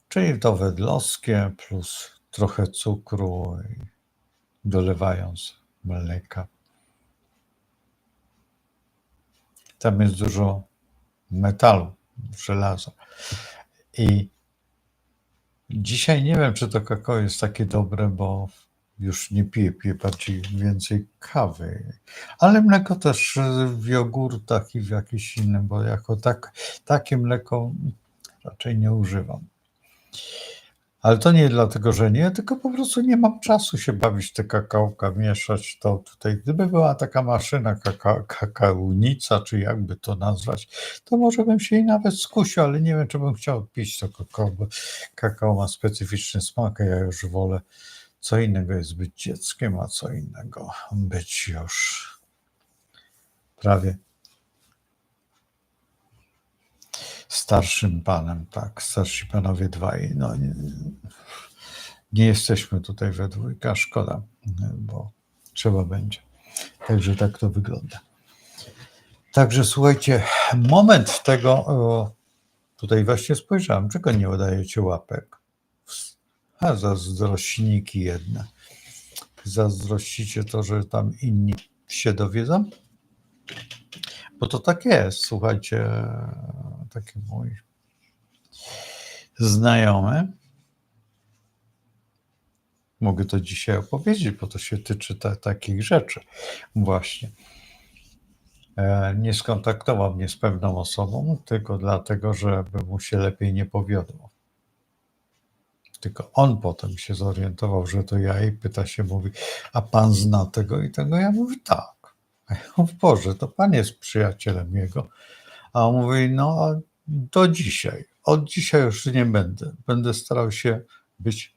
czyli to wedlowskie plus trochę cukru i dolewając mleka. Tam jest dużo metalu, żelaza. I dzisiaj nie wiem, czy to kakao jest takie dobre, bo już nie piję bardziej więcej kawy. Ale mleko też w jogurtach i w jakimś innym, bo jako takie mleko raczej nie używam. Ale to nie dlatego, że nie, tylko po prostu nie mam czasu się bawić te kakałka, mieszać to tutaj. Gdyby była taka maszyna kakałnica, czy jakby to nazwać, to może bym się jej nawet skusił, ale nie wiem, czy bym chciał pić to kakao, bo kakao ma specyficzny smak, a ja już wolę. Co innego jest być dzieckiem, a co innego być już prawie starszym panem, tak, starsi panowie dwaj. No, nie jesteśmy tutaj we dwójkę, a szkoda, bo trzeba będzie. Także tak to wygląda. Także słuchajcie, moment tego, tutaj właśnie spojrzałem, czego nie dajecie łapek? A zazdrośniki jedne. Zazdrościcie to, że tam inni się dowiedzą? Bo to tak jest, słuchajcie, taki mój znajomy. Mogę to dzisiaj opowiedzieć, bo to się tyczy takich rzeczy właśnie. Nie skontaktował mnie z pewną osobą, tylko dlatego, żeby mu się lepiej nie powiodło. Tylko on potem się zorientował, że to ja i pyta się, mówi, a pan zna tego i tego? Ja mówię, tak. A ja mówię, Boże, to pan jest przyjacielem jego. A on mówi, no do dzisiaj. Od dzisiaj już nie będę. Będę starał się być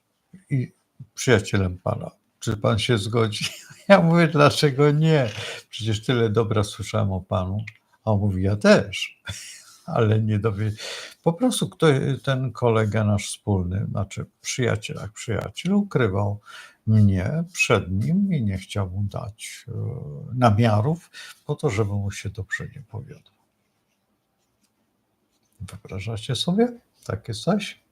i przyjacielem pana. Czy pan się zgodzi? Ja mówię, dlaczego nie? Przecież tyle dobra słyszałem o panu. A on mówi, ja też. Ale nie dowie. Po prostu ten kolega nasz wspólny, znaczy przyjaciel, ukrywał mnie przed nim i nie chciał mu dać namiarów po to, żeby mu się dobrze nie powiodło. Wyobrażacie sobie takie coś?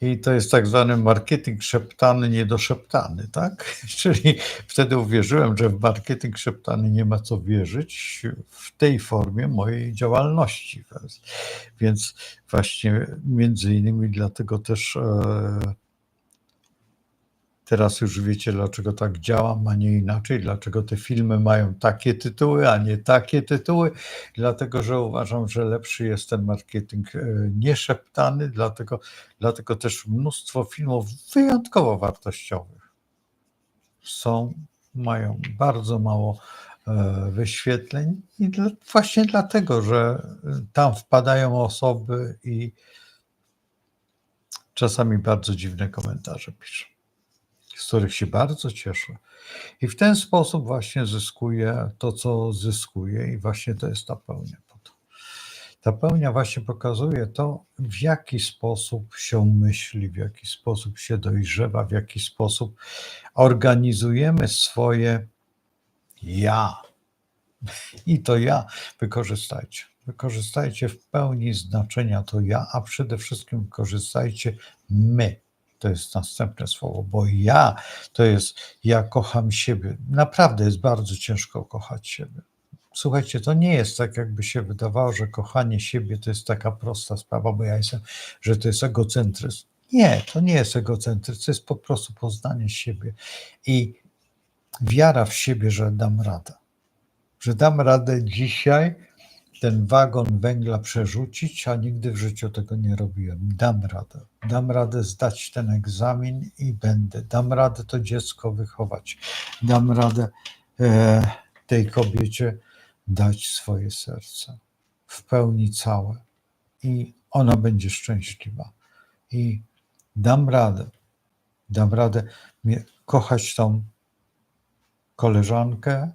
I to jest tak zwany marketing szeptany, niedoszeptany, tak? Czyli wtedy uwierzyłem, że w marketing szeptany nie ma co wierzyć w tej formie mojej działalności. Więc właśnie między innymi dlatego też teraz już wiecie, dlaczego tak działam, a nie inaczej, dlaczego te filmy mają takie tytuły, a nie takie tytuły, dlatego że uważam, że lepszy jest ten marketing nieszeptany, dlatego też mnóstwo filmów wyjątkowo wartościowych mają bardzo mało wyświetleń i właśnie dlatego, że tam wpadają osoby i czasami bardzo dziwne komentarze piszą, z których się bardzo cieszę. I w ten sposób właśnie zyskuję to, co zyskuję i właśnie to jest ta pełnia. Ta pełnia właśnie pokazuje to, w jaki sposób się myśli, w jaki sposób się dojrzewa, w jaki sposób organizujemy swoje ja. I to ja wykorzystajcie. Wykorzystajcie w pełni znaczenia to ja, a przede wszystkim wykorzystajcie my. To jest następne słowo, bo ja to jest, ja kocham siebie. Naprawdę jest bardzo ciężko kochać siebie. Słuchajcie, to nie jest tak, jakby się wydawało, że kochanie siebie to jest taka prosta sprawa, bo ja jestem, że to jest egocentryzm. Nie, to nie jest egocentryzm, to jest po prostu poznanie siebie i wiara w siebie, że dam radę. Że dam radę dzisiaj ten wagon węgla przerzucić, a nigdy w życiu tego nie robiłem. Dam radę. Dam radę zdać ten egzamin i będę. Dam radę to dziecko wychować. Dam radę tej kobiecie dać swoje serce. W pełni całe. I ona będzie szczęśliwa. I dam radę. Dam radę kochać tą koleżankę,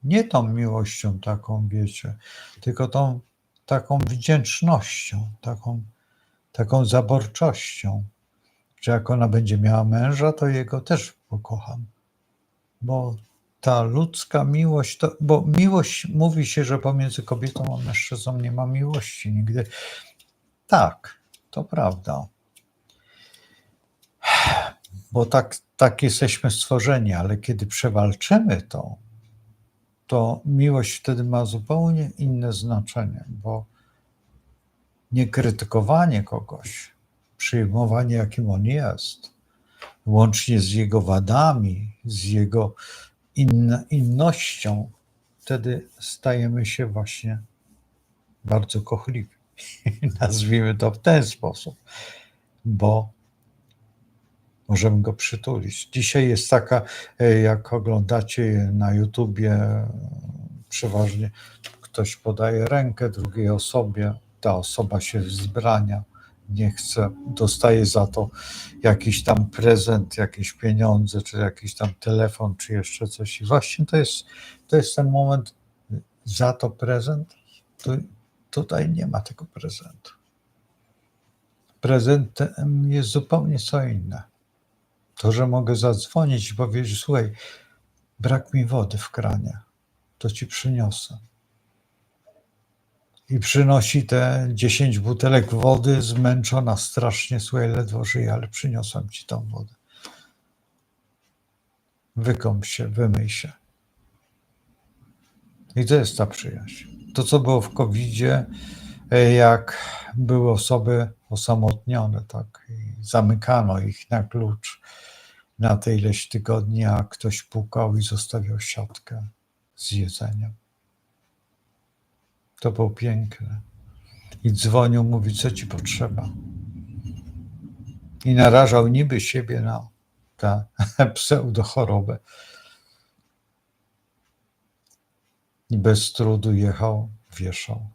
nie tą miłością taką, wiecie, tylko tą taką wdzięcznością, taką zaborczością, że jak ona będzie miała męża, to jego też pokocham. Bo ta ludzka miłość, bo miłość, mówi się, że pomiędzy kobietą a mężczyzną nie ma miłości nigdy. Tak, to prawda. Bo tak jesteśmy stworzeni, ale kiedy przewalczymy to miłość wtedy ma zupełnie inne znaczenie, bo nie krytykowanie kogoś, przyjmowanie jakim on jest, łącznie z jego wadami, z jego innością, wtedy stajemy się właśnie bardzo kochliwi. Nazwijmy to w ten sposób, bo możemy go przytulić. Dzisiaj jest taka, jak oglądacie na YouTubie, przeważnie ktoś podaje rękę drugiej osobie, ta osoba się wzbrania, nie chce, dostaje za to jakiś tam prezent, jakieś pieniądze, czy jakiś tam telefon, czy jeszcze coś. I właśnie to jest ten moment, za to prezent, to Tutaj nie ma tego prezentu. Prezentem jest zupełnie co inne. To, że mogę zadzwonić i powiedzieć: słuchaj, brak mi wody w kranie, to ci przyniosę. I przynosi te 10 butelek wody, zmęczona strasznie, słuchaj, ledwo żyje, ale przyniosłem ci tą wodę. Wykąp się, wymyj się. I to jest ta przyjaźń. To, co było w COVID-zie, jak były osoby osamotnione, tak, i zamykano ich na klucz na te ileś tygodni, a ktoś pukał i zostawiał siatkę z jedzeniem. To było piękne. I dzwonił, mówi, co ci potrzeba. I narażał niby siebie na tę pseudochorobę. I bez trudu jechał, wieszał.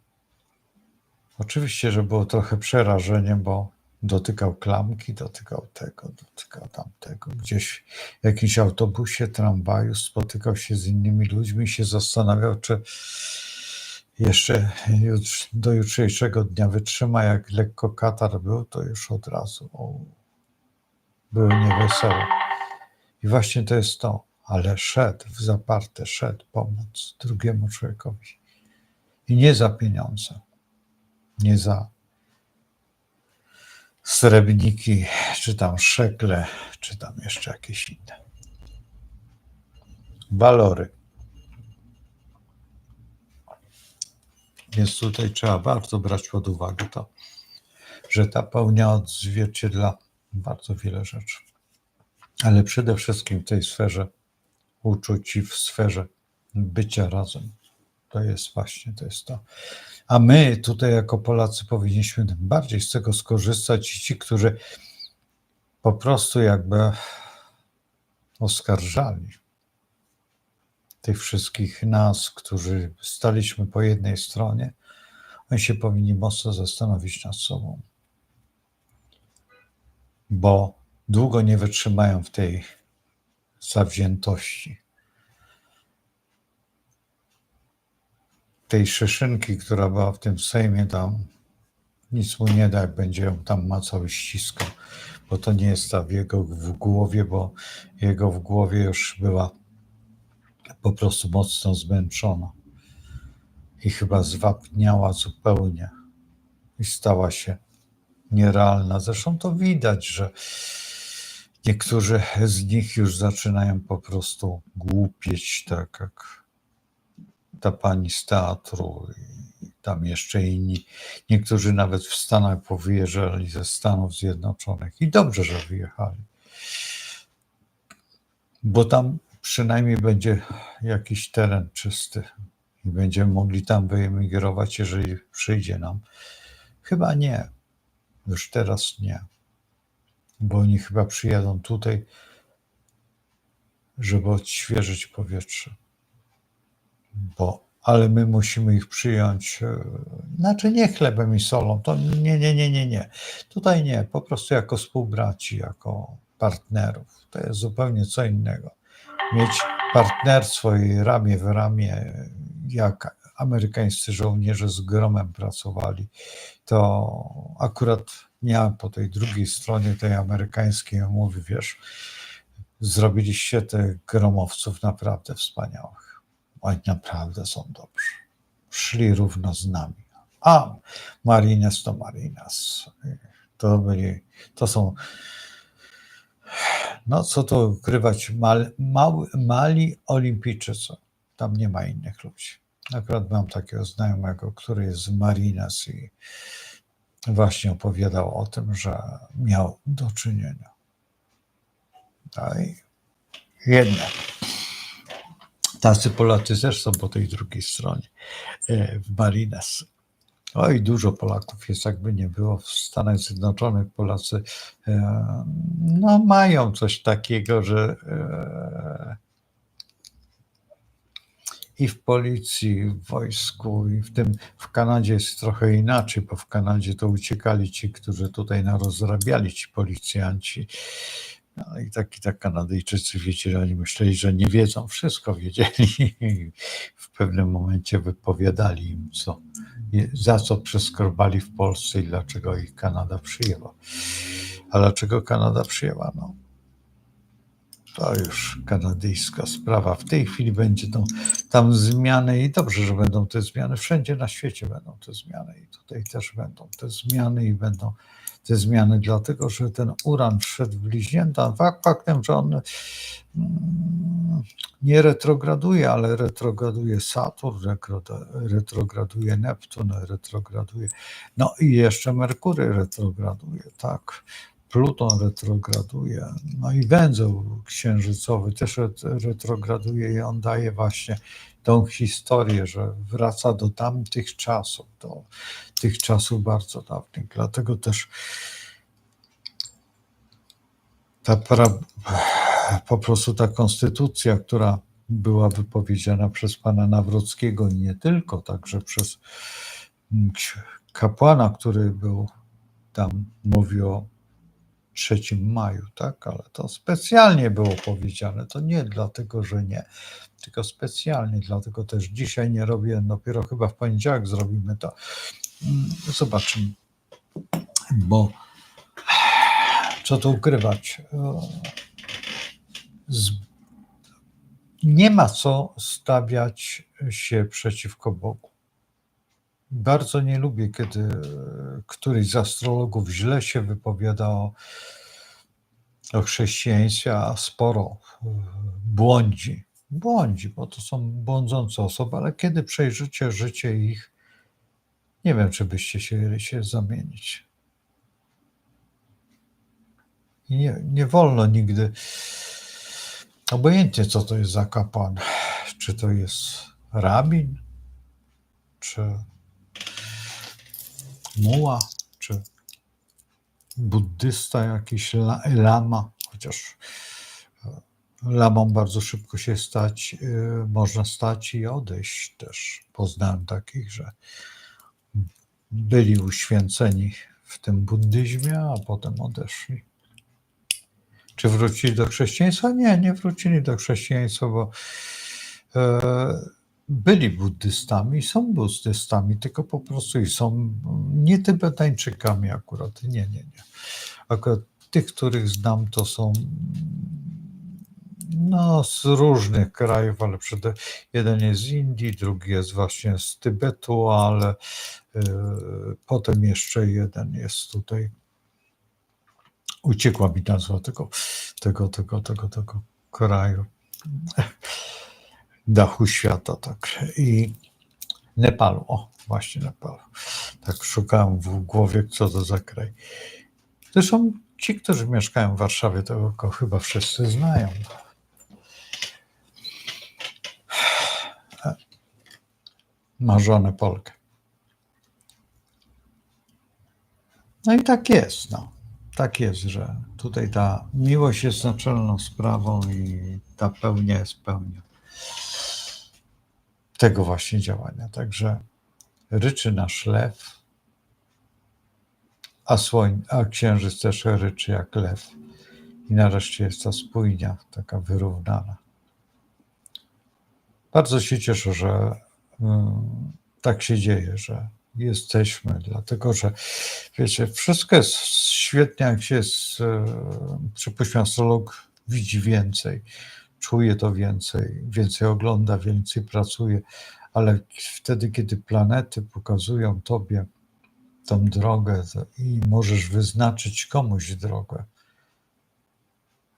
Oczywiście, że było trochę przerażeniem, bo dotykał klamki, dotykał tego, dotykał tamtego. Gdzieś w jakimś autobusie, tramwaju spotykał się z innymi ludźmi i się zastanawiał, czy jeszcze do jutrzejszego dnia wytrzyma. Jak lekko katar był, to już od razu było niewesoło. I właśnie to jest to. Ale szedł w zaparte, szedł pomóc drugiemu człowiekowi. I nie za pieniądze, nie za srebrniki, czy tam szekle, czy tam jeszcze jakieś inne walory. Więc tutaj trzeba bardzo brać pod uwagę to, że ta pełnia odzwierciedla bardzo wiele rzeczy. Ale przede wszystkim w tej sferze uczuć i w sferze bycia razem. To jest właśnie, to jest to. A my tutaj jako Polacy powinniśmy bardziej z tego skorzystać i ci, którzy po prostu jakby oskarżali tych wszystkich nas, którzy staliśmy po jednej stronie, oni się powinni mocno zastanowić nad sobą, bo długo nie wytrzymają w tej zawziętości. Tej szyszynki, która była w tym Sejmie, tam nic mu nie da, jak będzie ją tam macał i ściskał, bo to nie jest ta w jego w głowie, bo jego w głowie już była po prostu mocno zmęczona i chyba zwapniała zupełnie i stała się nierealna. Zresztą to widać, że niektórzy z nich już zaczynają po prostu głupieć, tak jak ta pani z teatru i tam jeszcze inni. Niektórzy nawet w Stanach powyjeżdżali ze Stanów Zjednoczonych i dobrze, że wyjechali, bo tam przynajmniej będzie jakiś teren czysty i będziemy mogli tam wyemigrować, jeżeli przyjdzie nam. Chyba nie, już teraz nie, bo oni chyba przyjadą tutaj, żeby odświeżyć powietrze. Ale my musimy ich przyjąć, znaczy nie chlebem i solą, to nie. Tutaj nie, po prostu jako współbraci, jako partnerów. To jest zupełnie co innego. Mieć partnerstwo i ramię w ramię, jak amerykańscy żołnierze z gromem pracowali, to akurat miałem po tej drugiej stronie, tej amerykańskiej, mówi, wiesz, zrobiliście tych gromowców naprawdę wspaniałych. Oni naprawdę są dobrzy. Szli równo z nami. A Marines to Marines. To są, no co tu ukrywać, mali olimpijczycy. Tam nie ma innych ludzi. Akurat mam takiego znajomego, który jest z Marines i właśnie opowiadał o tym, że miał do czynienia. I jednak tacy Polacy też są po tej drugiej stronie, w Marines. Oj, dużo Polaków jest, jakby nie było w Stanach Zjednoczonych. Polacy no, mają coś takiego, że i w policji, i w wojsku, i w Kanadzie jest trochę inaczej, bo w Kanadzie to uciekali ci, którzy tutaj narozrabiali, ci policjanci. No i tak Kanadyjczycy wiedzieli, oni myśleli, że nie wiedzą, wszystko wiedzieli i w pewnym momencie wypowiadali im, co za co przeskrobali w Polsce i dlaczego ich Kanada przyjęła. A dlaczego Kanada przyjęła? No, to już kanadyjska sprawa. W tej chwili będzie tam zmiany i dobrze, że będą te zmiany. Wszędzie na świecie będą te zmiany i tutaj też będą te zmiany i będą te zmiany, dlatego że ten uran wszedł w bliźnięta. Faktem, że on nie retrograduje, ale retrograduje Saturn, retrograduje Neptun, retrograduje, no i jeszcze Merkury retrograduje, tak. Pluton retrograduje, no i węzeł księżycowy też retrograduje i on daje właśnie tą historię, że wraca do tamtych czasów, do tych czasów bardzo dawnych. Dlatego też po prostu ta konstytucja, która była wypowiedziana przez pana Nawrockiego i nie tylko, także przez kapłana, który był tam, mówił o 3 maju, tak, ale to specjalnie było powiedziane, to nie dlatego, że nie, tylko specjalnie, dlatego też dzisiaj nie robię, dopiero chyba w poniedziałek zrobimy to. Zobaczymy, bo co tu ukrywać, nie ma co stawiać się przeciwko Bogu. Bardzo nie lubię, kiedy któryś z astrologów źle się wypowiada o chrześcijaństwie, a sporo błądzi, bo to są błądzące osoby, ale kiedy przejrzycie życie ich, nie wiem, czy byście chcieli się zamienić. I nie wolno nigdy, obojętnie co to jest za kapłan, czy to jest rabin, czy muła, czy buddysta jakiś, lama, chociaż lamą bardzo szybko się można stać i odejść też. Poznałem takich, że byli uświęceni w tym buddyzmie, a potem odeszli. Czy wrócili do chrześcijaństwa? Nie wrócili do chrześcijaństwa, bo byli buddystami, są buddystami, tylko po prostu i są nie Tybetańczykami akurat, nie. Akurat tych, których znam, to są z różnych krajów, ale jeden jest z Indii, drugi jest właśnie z Tybetu, ale potem jeszcze jeden jest tutaj. Uciekła mi nazwa tego kraju. Dachu świata, tak. I Nepalu, właśnie Nepalu. Tak szukałem w głowie, co to za kraj. Zresztą ci, którzy mieszkają w Warszawie, to chyba wszyscy znają. Ma żonę Polkę. No i tak jest, Tak jest, że tutaj ta miłość jest naczelną sprawą i ta pełnia jest pełnia tego właśnie działania. Także ryczy nasz lew, a księżyc też ryczy jak lew. I nareszcie jest ta spójnia, taka wyrównana. Bardzo się cieszę, że tak się dzieje, że jesteśmy, dlatego że wiecie, wszystko jest świetnie, jak się jest, przypuśćmy, astrolog widzi więcej, czuje to więcej ogląda, więcej pracuje, ale wtedy, kiedy planety pokazują tobie tą drogę i możesz wyznaczyć komuś drogę,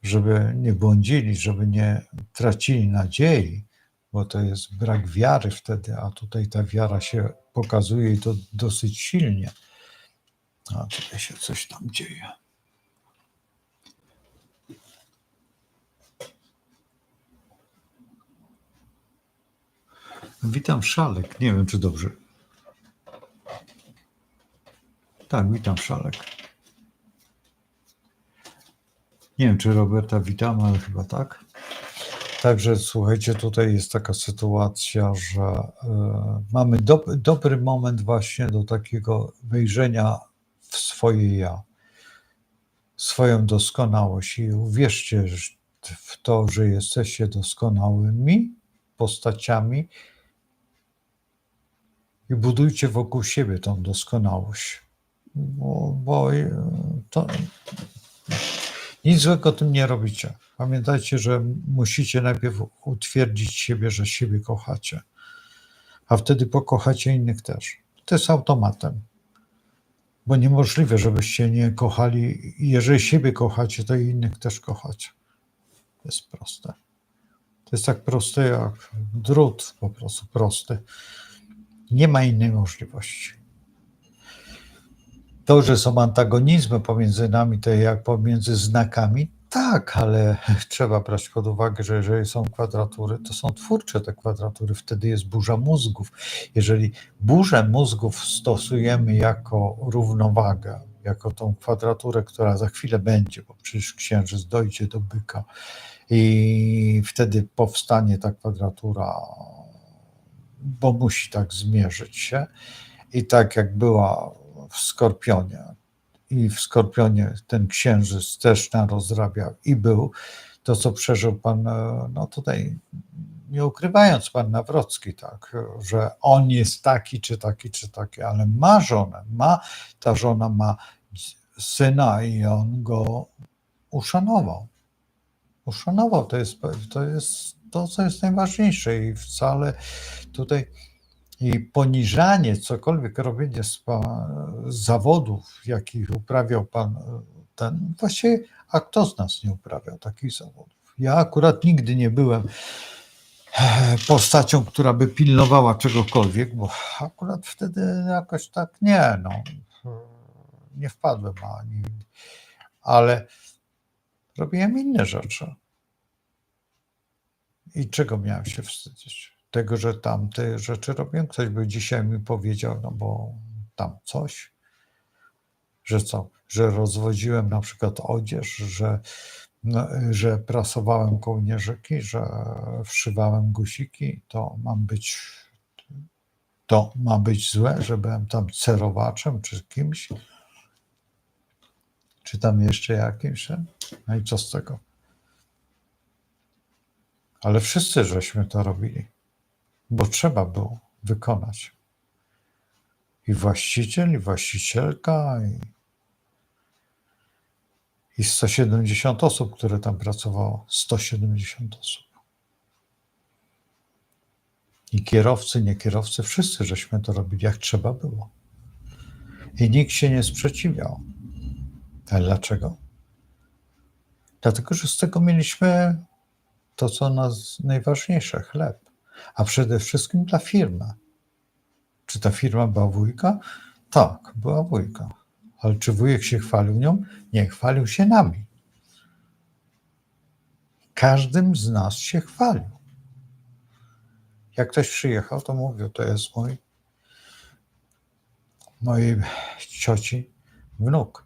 żeby nie błądzili, żeby nie tracili nadziei, bo to jest brak wiary wtedy, a tutaj ta wiara się pokazuje i to dosyć silnie. A tutaj się coś tam dzieje. Witam, Szalek. Nie wiem, czy dobrze. Tak, witam, Szalek. Nie wiem, czy Roberta witam, ale chyba tak. Także słuchajcie, tutaj jest taka sytuacja, że mamy dobry moment właśnie do takiego wejrzenia w swoje ja, swoją doskonałość i uwierzcie w to, że jesteście doskonałymi postaciami i budujcie wokół siebie tą doskonałość, bo to nic złego tym nie robicie. Pamiętajcie, że musicie najpierw utwierdzić siebie, że siebie kochacie, a wtedy pokochacie innych też. To jest automatem, bo niemożliwe, żebyście nie kochali. Jeżeli siebie kochacie, to i innych też kochacie. To jest proste. To jest tak proste jak drut, po prostu prosty. Nie ma innej możliwości. To, że są antagonizmy pomiędzy nami, to jak pomiędzy znakami, tak, ale trzeba brać pod uwagę, że jeżeli są kwadratury, to są twórcze te kwadratury, wtedy jest burza mózgów. Jeżeli burzę mózgów stosujemy jako równowagę, jako tą kwadraturę, która za chwilę będzie, bo przecież księżyc dojdzie do byka i wtedy powstanie ta kwadratura, bo musi tak zmierzyć się i tak jak była w Skorpionie i w Skorpionie ten księżyc też narozrabiał i był, to co przeżył pan, no tutaj nie ukrywając, pan Nawrocki, tak, że on jest taki, czy taki, czy taki, ale ma żonę, ta żona ma syna i on go uszanował. Uszanował, to jest to, co jest najważniejsze i wcale tutaj i poniżanie, cokolwiek robienie z zawodów, jakich uprawiał pan ten, właściwie, a kto z nas nie uprawiał takich zawodów? Ja akurat nigdy nie byłem postacią, która by pilnowała czegokolwiek, bo akurat wtedy jakoś tak nie wpadłem ani, ale robiłem inne rzeczy. I czego miałem się wstydzić? Tego, że tamte rzeczy robiłem? Ktoś by dzisiaj mi powiedział, no bo tam coś, że co, że rozwoziłem na przykład odzież, że prasowałem kołnierzyki, że wszywałem guziki, to ma być złe, że byłem tam cerowaczem czy kimś, czy tam jeszcze jakimś, no i co z tego? Ale wszyscy żeśmy to robili, bo trzeba było wykonać. I właściciel, i właścicielka, i 170 osób, które tam pracowało. 170 osób. I kierowcy, nie kierowcy, wszyscy żeśmy to robili, jak trzeba było. I nikt się nie sprzeciwiał. Ale dlaczego? Dlatego, że z tego mieliśmy to, co nas najważniejsze, chleb. A przede wszystkim dla firmy. Czy ta firma była wujka? Tak, była wujka. Ale czy wujek się chwalił nią? Nie, chwalił się nami. Każdym z nas się chwalił. Jak ktoś przyjechał, to mówił, to jest mojej cioci wnuk.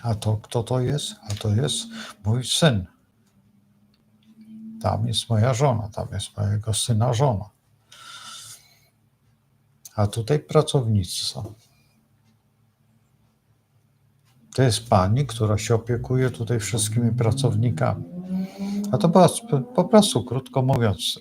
A to kto to jest? A to jest mój syn. Tam jest moja żona, tam jest mojego syna żona. A tutaj pracownicy są. To jest pani, która się opiekuje tutaj wszystkimi pracownikami. A to była po prostu, krótko mówiąc,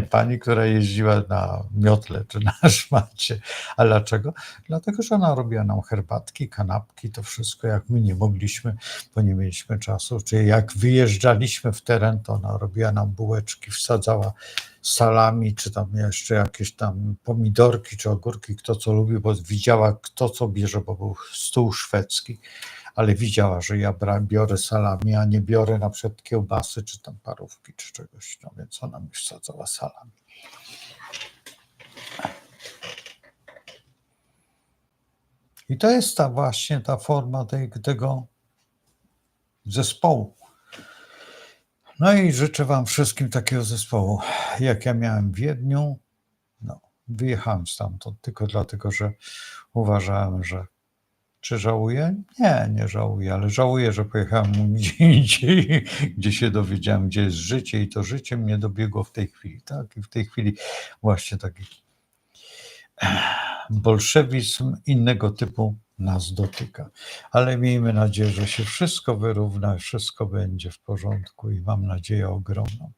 pani, która jeździła na miotle czy na szmacie. A dlaczego? Dlatego, że ona robiła nam herbatki, kanapki, to wszystko, jak my nie mogliśmy, bo nie mieliśmy czasu. Czy jak wyjeżdżaliśmy w teren, to ona robiła nam bułeczki, wsadzała salami, czy tam jeszcze jakieś tam pomidorki, czy ogórki, kto co lubi, bo widziała, kto co bierze, bo był stół szwedzki, ale widziała, że ja biorę salami, a nie biorę na przykład kiełbasy, czy tam parówki, czy czegoś, no więc ona mi wsadzała salami. I to jest właśnie ta forma tego zespołu. No i życzę wam wszystkim takiego zespołu. Jak ja miałem w Wiedniu, no, wyjechałem stamtąd tylko dlatego, że uważałem, że czy żałuję? Nie żałuję, ale żałuję, że pojechałem gdzie indziej, gdzie się dowiedziałem, gdzie jest życie i to życie mnie dobiegło w tej chwili, tak? I w tej chwili właśnie taki bolszewizm innego typu nas dotyka. Ale miejmy nadzieję, że się wszystko wyrówna, wszystko będzie w porządku i mam nadzieję ogromną.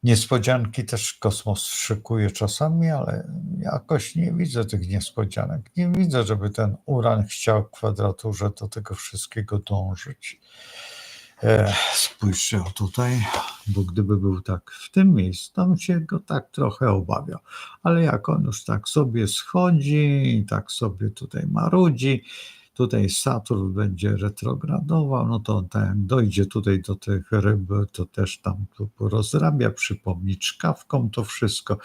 Niespodzianki też kosmos szykuje czasami, ale jakoś nie widzę tych niespodzianek. Nie widzę, żeby ten Uran chciał w kwadraturze do tego wszystkiego dążyć. Spójrzcie o tutaj, bo gdyby był tak w tym miejscu, to bym się go tak trochę obawiał. Ale jak on już tak sobie schodzi i tak sobie tutaj marudzi, tutaj Saturn będzie retrogradował, no to on tak jak dojdzie tutaj do tych ryb, to też tam tu porozrabia, przypomni czkawką to wszystko.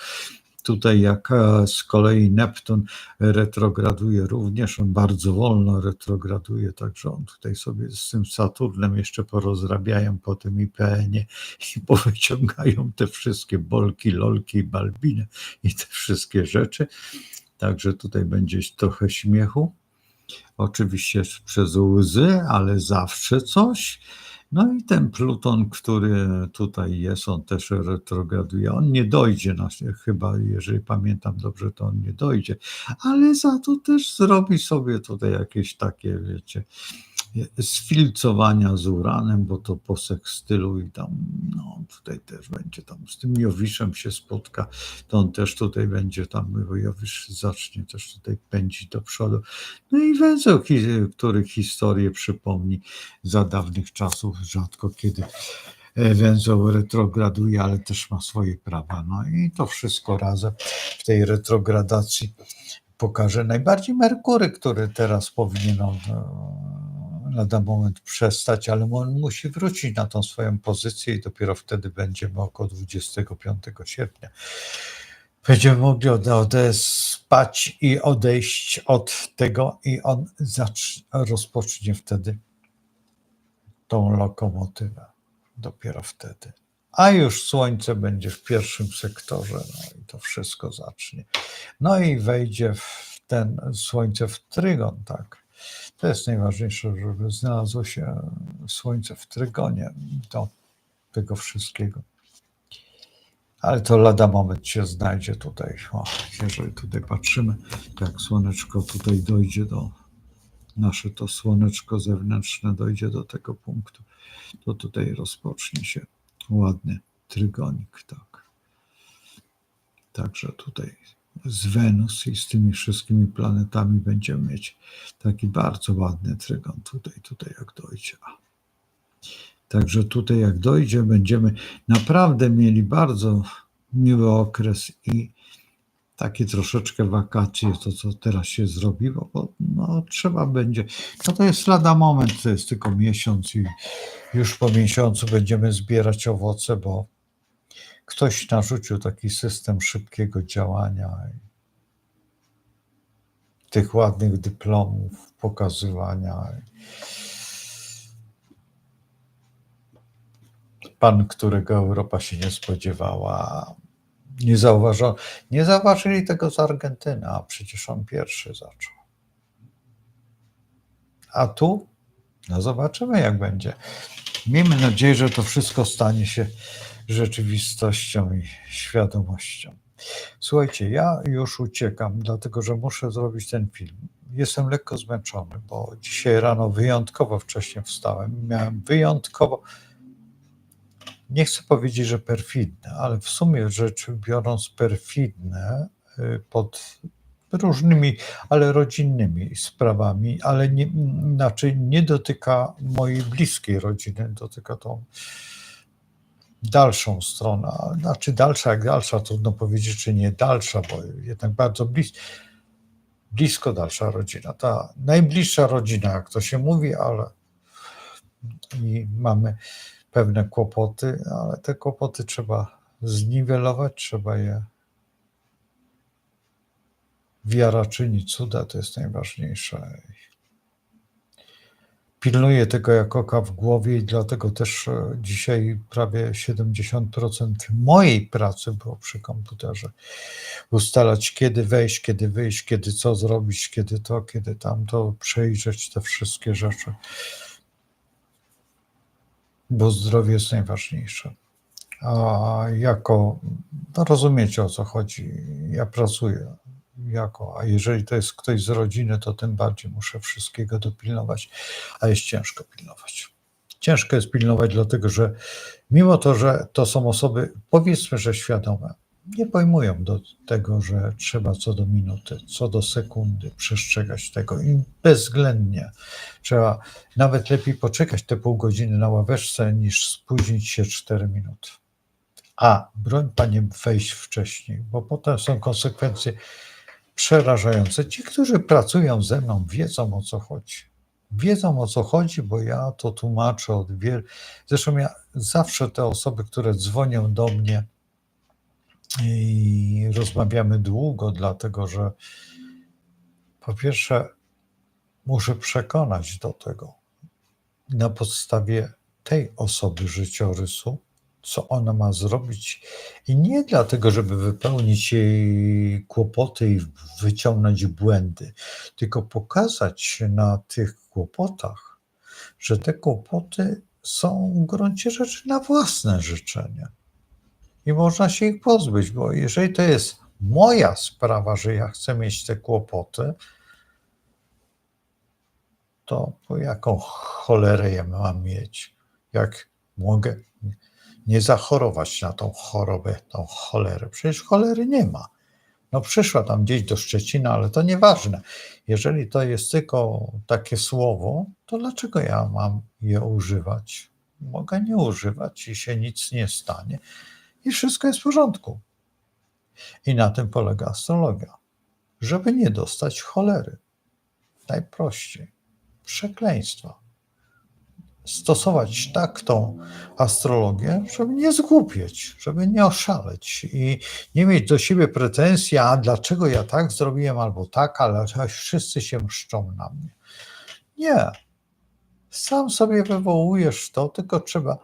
Tutaj jak z kolei Neptun retrograduje również, on bardzo wolno retrograduje, także on tutaj sobie z tym Saturnem jeszcze porozrabiają po tym IPN-ie i powyciągają te wszystkie bolki, lolki, balbiny i te wszystkie rzeczy. Także tutaj będzie trochę śmiechu. Oczywiście przez łzy, ale zawsze coś. No i ten Pluton, który tutaj jest, on też retrograduje. On nie dojdzie, chyba jeżeli pamiętam dobrze, to on nie dojdzie, ale za to też zrobi sobie tutaj jakieś takie, wiecie, sfilcowania z Uranem, bo to po sekstylu i tam, no tutaj też będzie tam z tym Jowiszem się spotka, to on też tutaj będzie tam, bo Jowisz zacznie też tutaj pędzić do przodu. No i węzeł, który historię przypomni za dawnych czasów, rzadko kiedy węzeł retrograduje, ale też ma swoje prawa. No i to wszystko razem w tej retrogradacji pokaże najbardziej Merkury, który teraz powinien lada moment przestać, ale on musi wrócić na tą swoją pozycję i dopiero wtedy będziemy około 25 sierpnia. Będziemy mogli spać i odejść od tego i on rozpocznie wtedy tą lokomotywę. Dopiero wtedy. A już Słońce będzie w pierwszym sektorze, no i to wszystko zacznie. No i wejdzie w ten Słońce w trygon, tak. To jest najważniejsze, żeby znalazło się Słońce w trygonie do tego wszystkiego. Ale to lada moment się znajdzie tutaj. O, jeżeli tutaj patrzymy, jak słoneczko tutaj dojdzie do, nasze to słoneczko zewnętrzne dojdzie do tego punktu, to tutaj rozpocznie się ładny trygonik, tak. Także tutaj z Wenus i z tymi wszystkimi planetami będziemy mieć taki bardzo ładny trygon tutaj jak dojdzie. Także tutaj jak dojdzie, będziemy naprawdę mieli bardzo miły okres i takie troszeczkę wakacje, to co teraz się zrobiło, bo no, trzeba będzie, no to jest lada moment, to jest tylko miesiąc i już po miesiącu będziemy zbierać owoce, bo ktoś narzucił taki system szybkiego działania i tych ładnych dyplomów, pokazywania. Pan, którego Europa się nie spodziewała, nie zauważyli tego z Argentyny, a przecież on pierwszy zaczął. A tu? No zobaczymy, jak będzie. Miejmy nadzieję, że to wszystko stanie się rzeczywistością i świadomością. Słuchajcie, ja już uciekam, dlatego że muszę zrobić ten film. Jestem lekko zmęczony, bo dzisiaj rano wyjątkowo wcześnie wstałem. Miałem wyjątkowo, nie chcę powiedzieć, że perfidne, ale w sumie rzeczy biorąc perfidne pod różnymi, ale rodzinnymi sprawami, ale nie, znaczy nie dotyka mojej bliskiej rodziny, dotyka tą dalszą stronę, znaczy dalsza jak dalsza, trudno powiedzieć, czy nie dalsza, bo jednak bardzo blisko dalsza rodzina, ta najbliższa rodzina, jak to się mówi, ale i mamy pewne kłopoty, ale te kłopoty trzeba zniwelować, trzeba je. Wiara czyni cuda, to jest najważniejsze. Pilnuję tego jak oka w głowie i dlatego też dzisiaj prawie 70% mojej pracy było przy komputerze. Ustalać, kiedy wejść, kiedy wyjść, kiedy co zrobić, kiedy to, kiedy tamto, przejrzeć te wszystkie rzeczy. Bo zdrowie jest najważniejsze. A no rozumiecie, o co chodzi, ja pracuję a jeżeli to jest ktoś z rodziny, to tym bardziej muszę wszystkiego dopilnować, a jest ciężko pilnować. ciężko jest pilnować, dlatego że mimo to, że to są osoby, powiedzmy, że świadome, nie pojmują do tego, że trzeba co do minuty, co do sekundy przestrzegać tego i bezwzględnie trzeba nawet lepiej poczekać te pół godziny na ławeczce, niż spóźnić się 4 minuty. A broń Panie wejść wcześniej, bo potem są konsekwencje przerażające. Ci, którzy pracują ze mną, wiedzą o co chodzi. Wiedzą o co chodzi, bo ja to tłumaczę od wielu. Zresztą ja zawsze te osoby, które dzwonią do mnie i rozmawiamy długo, dlatego że po pierwsze muszę przekonać do tego na podstawie tej osoby życiorysu, co ona ma zrobić. I nie dlatego, żeby wypełnić jej kłopoty i wyciągnąć błędy, tylko pokazać na tych kłopotach, że te kłopoty są w gruncie rzeczy na własne życzenie. I można się ich pozbyć, bo jeżeli to jest moja sprawa, że ja chcę mieć te kłopoty, to po jaką cholerę ja mam mieć? Jak mogę nie zachorować na tą chorobę, tą cholerę? Przecież cholery nie ma. No przyszła tam gdzieś do Szczecina, ale to nieważne. Jeżeli to jest tylko takie słowo, to dlaczego ja mam je używać? Mogę nie używać i się nic nie stanie. I wszystko jest w porządku. I na tym polega astrologia. Żeby nie dostać cholery. Najprościej. Przekleństwa. Stosować tak tą astrologię, żeby nie zgłupieć, żeby nie oszaleć i nie mieć do siebie pretensji, a dlaczego ja tak zrobiłem albo tak, ale wszyscy się mszczą na mnie. Nie. Sam sobie wywołujesz to, tylko trzeba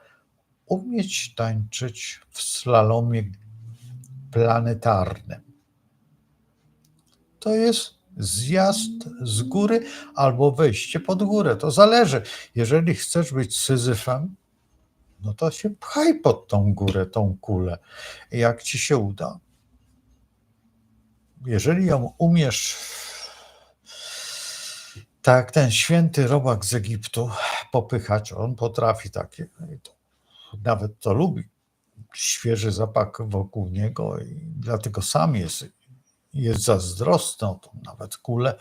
umieć tańczyć w slalomie planetarnym. To jest zjazd z góry albo wejście pod górę. To zależy. Jeżeli chcesz być Syzyfem, no to się pchaj pod tą górę, tą kulę. Jak ci się uda. Jeżeli ją umiesz, tak jak ten święty robak z Egiptu, popychać, on potrafi takie, nawet to lubi, świeży zapach wokół niego i dlatego sam jest zazdrosny o tą nawet kulę.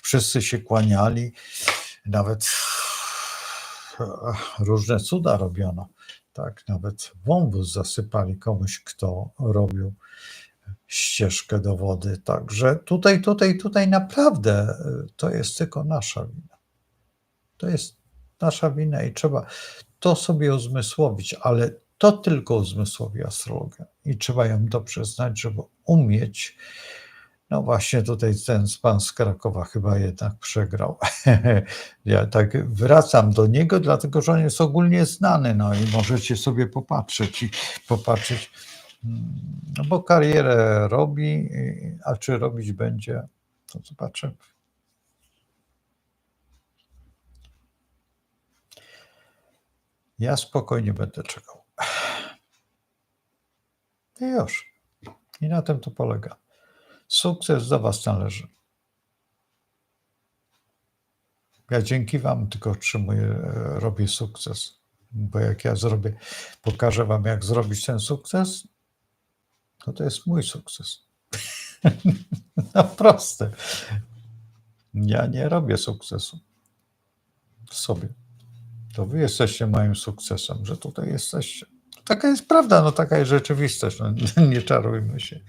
Wszyscy się kłaniali, nawet różne cuda robiono. Tak, nawet wąwóz zasypali komuś, kto robił ścieżkę do wody. Także tutaj naprawdę to jest tylko nasza wina. To jest nasza wina i trzeba to sobie uzmysłowić, ale to tylko uzmysłowi astrologia i trzeba ją dobrze znać, żeby umieć. No właśnie tutaj ten pan z Krakowa chyba jednak przegrał. Ja tak wracam do niego, dlatego że on jest ogólnie znany, no i możecie sobie popatrzeć, no bo karierę robi, a czy robić będzie, to zobaczymy. Ja spokojnie będę czekał. I już. I na tym to polega. Sukces do was należy. Ja dzięki wam tylko robię sukces. Bo jak ja pokażę wam, jak zrobić ten sukces, to jest mój sukces. No proste. Ja nie robię sukcesu w sobie. To wy jesteście moim sukcesem, że tutaj jesteście. Taka jest prawda, no taka jest rzeczywistość, no, nie czarujmy się.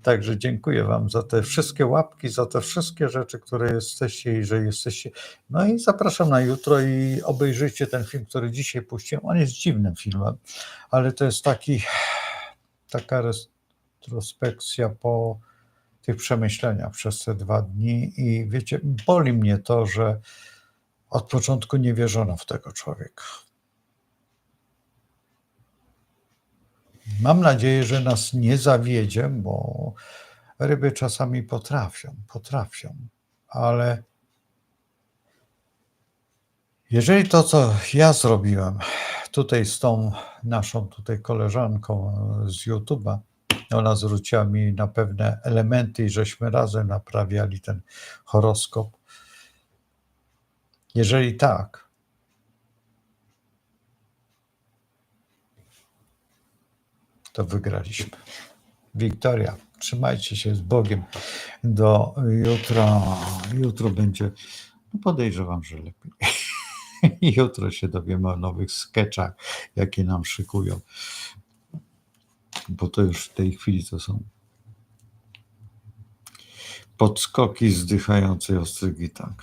Także dziękuję wam za te wszystkie łapki, za te wszystkie rzeczy, które jesteście i że jesteście. No i zapraszam na jutro i obejrzyjcie ten film, który dzisiaj puściłem. On jest dziwnym filmem, ale to jest taka retrospekcja po tych przemyśleniach przez te 2 dni i wiecie, boli mnie to, że od początku nie wierzono w tego człowieka. Mam nadzieję, że nas nie zawiedzie, bo ryby czasami potrafią, ale jeżeli to, co ja zrobiłem tutaj z tą naszą tutaj koleżanką z YouTube'a, ona zwróciła mi na pewne elementy i żeśmy razem naprawiali ten horoskop. Jeżeli tak, to wygraliśmy. Wiktoria, trzymajcie się z Bogiem. Do jutra. Jutro będzie, no podejrzewam, że lepiej. Jutro się dowiemy o nowych sketchach, jakie nam szykują. Bo to już w tej chwili to są podskoki zdychającej ostrygi. Tak.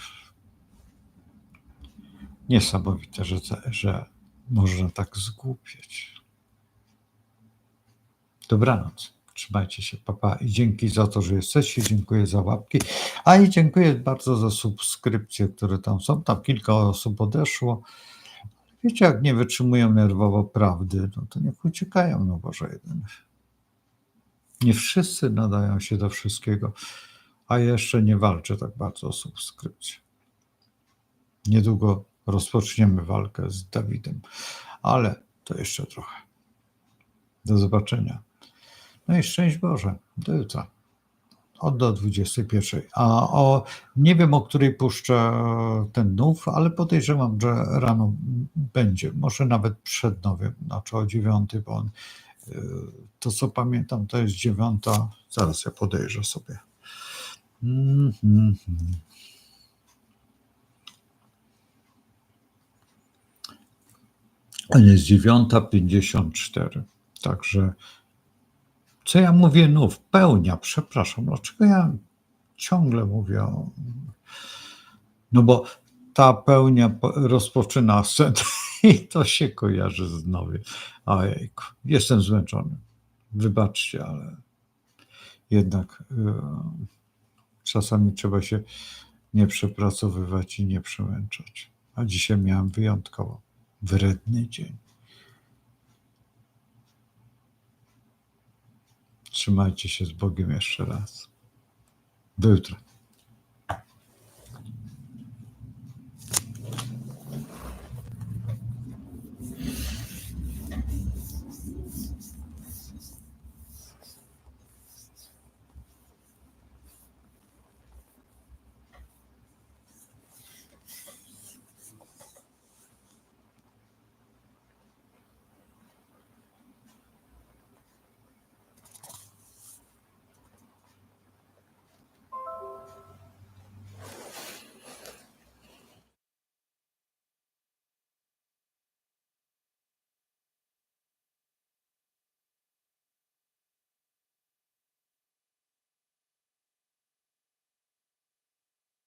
Niesamowite, że można tak zgłupieć. Dobranoc. Trzymajcie się, papa. I dzięki za to, że jesteście. Dziękuję za łapki. A i dziękuję bardzo za subskrypcje, które tam są. Tam kilka osób odeszło. Wiecie, jak nie wytrzymują nerwowo prawdy, no to niech uciekają, no Boże jeden. Nie wszyscy nadają się do wszystkiego, a jeszcze nie walczę tak bardzo o subskrypcję. Niedługo rozpoczniemy walkę z Dawidem, ale to jeszcze trochę. Do zobaczenia. No i szczęść Boże. Do jutra. Do 21. Nie wiem, o której puszczę ten nów, ale podejrzewam, że rano będzie. Może nawet przed nowym, znaczy o 9, bo on, to co pamiętam, to jest 9. Zaraz ja podejrzę sobie. On jest 9:54. Także co ja mówię nów? Pełnia, przepraszam. Dlaczego ja ciągle mówię o... No bo ta pełnia rozpoczyna ascent i to się kojarzy z nowym. Ojejku, jestem zmęczony. Wybaczcie, ale jednak czasami trzeba się nie przepracowywać i nie przemęczać. A dzisiaj miałem wyjątkowo wredny dzień. Trzymajcie się z Bogiem jeszcze raz. Do jutra.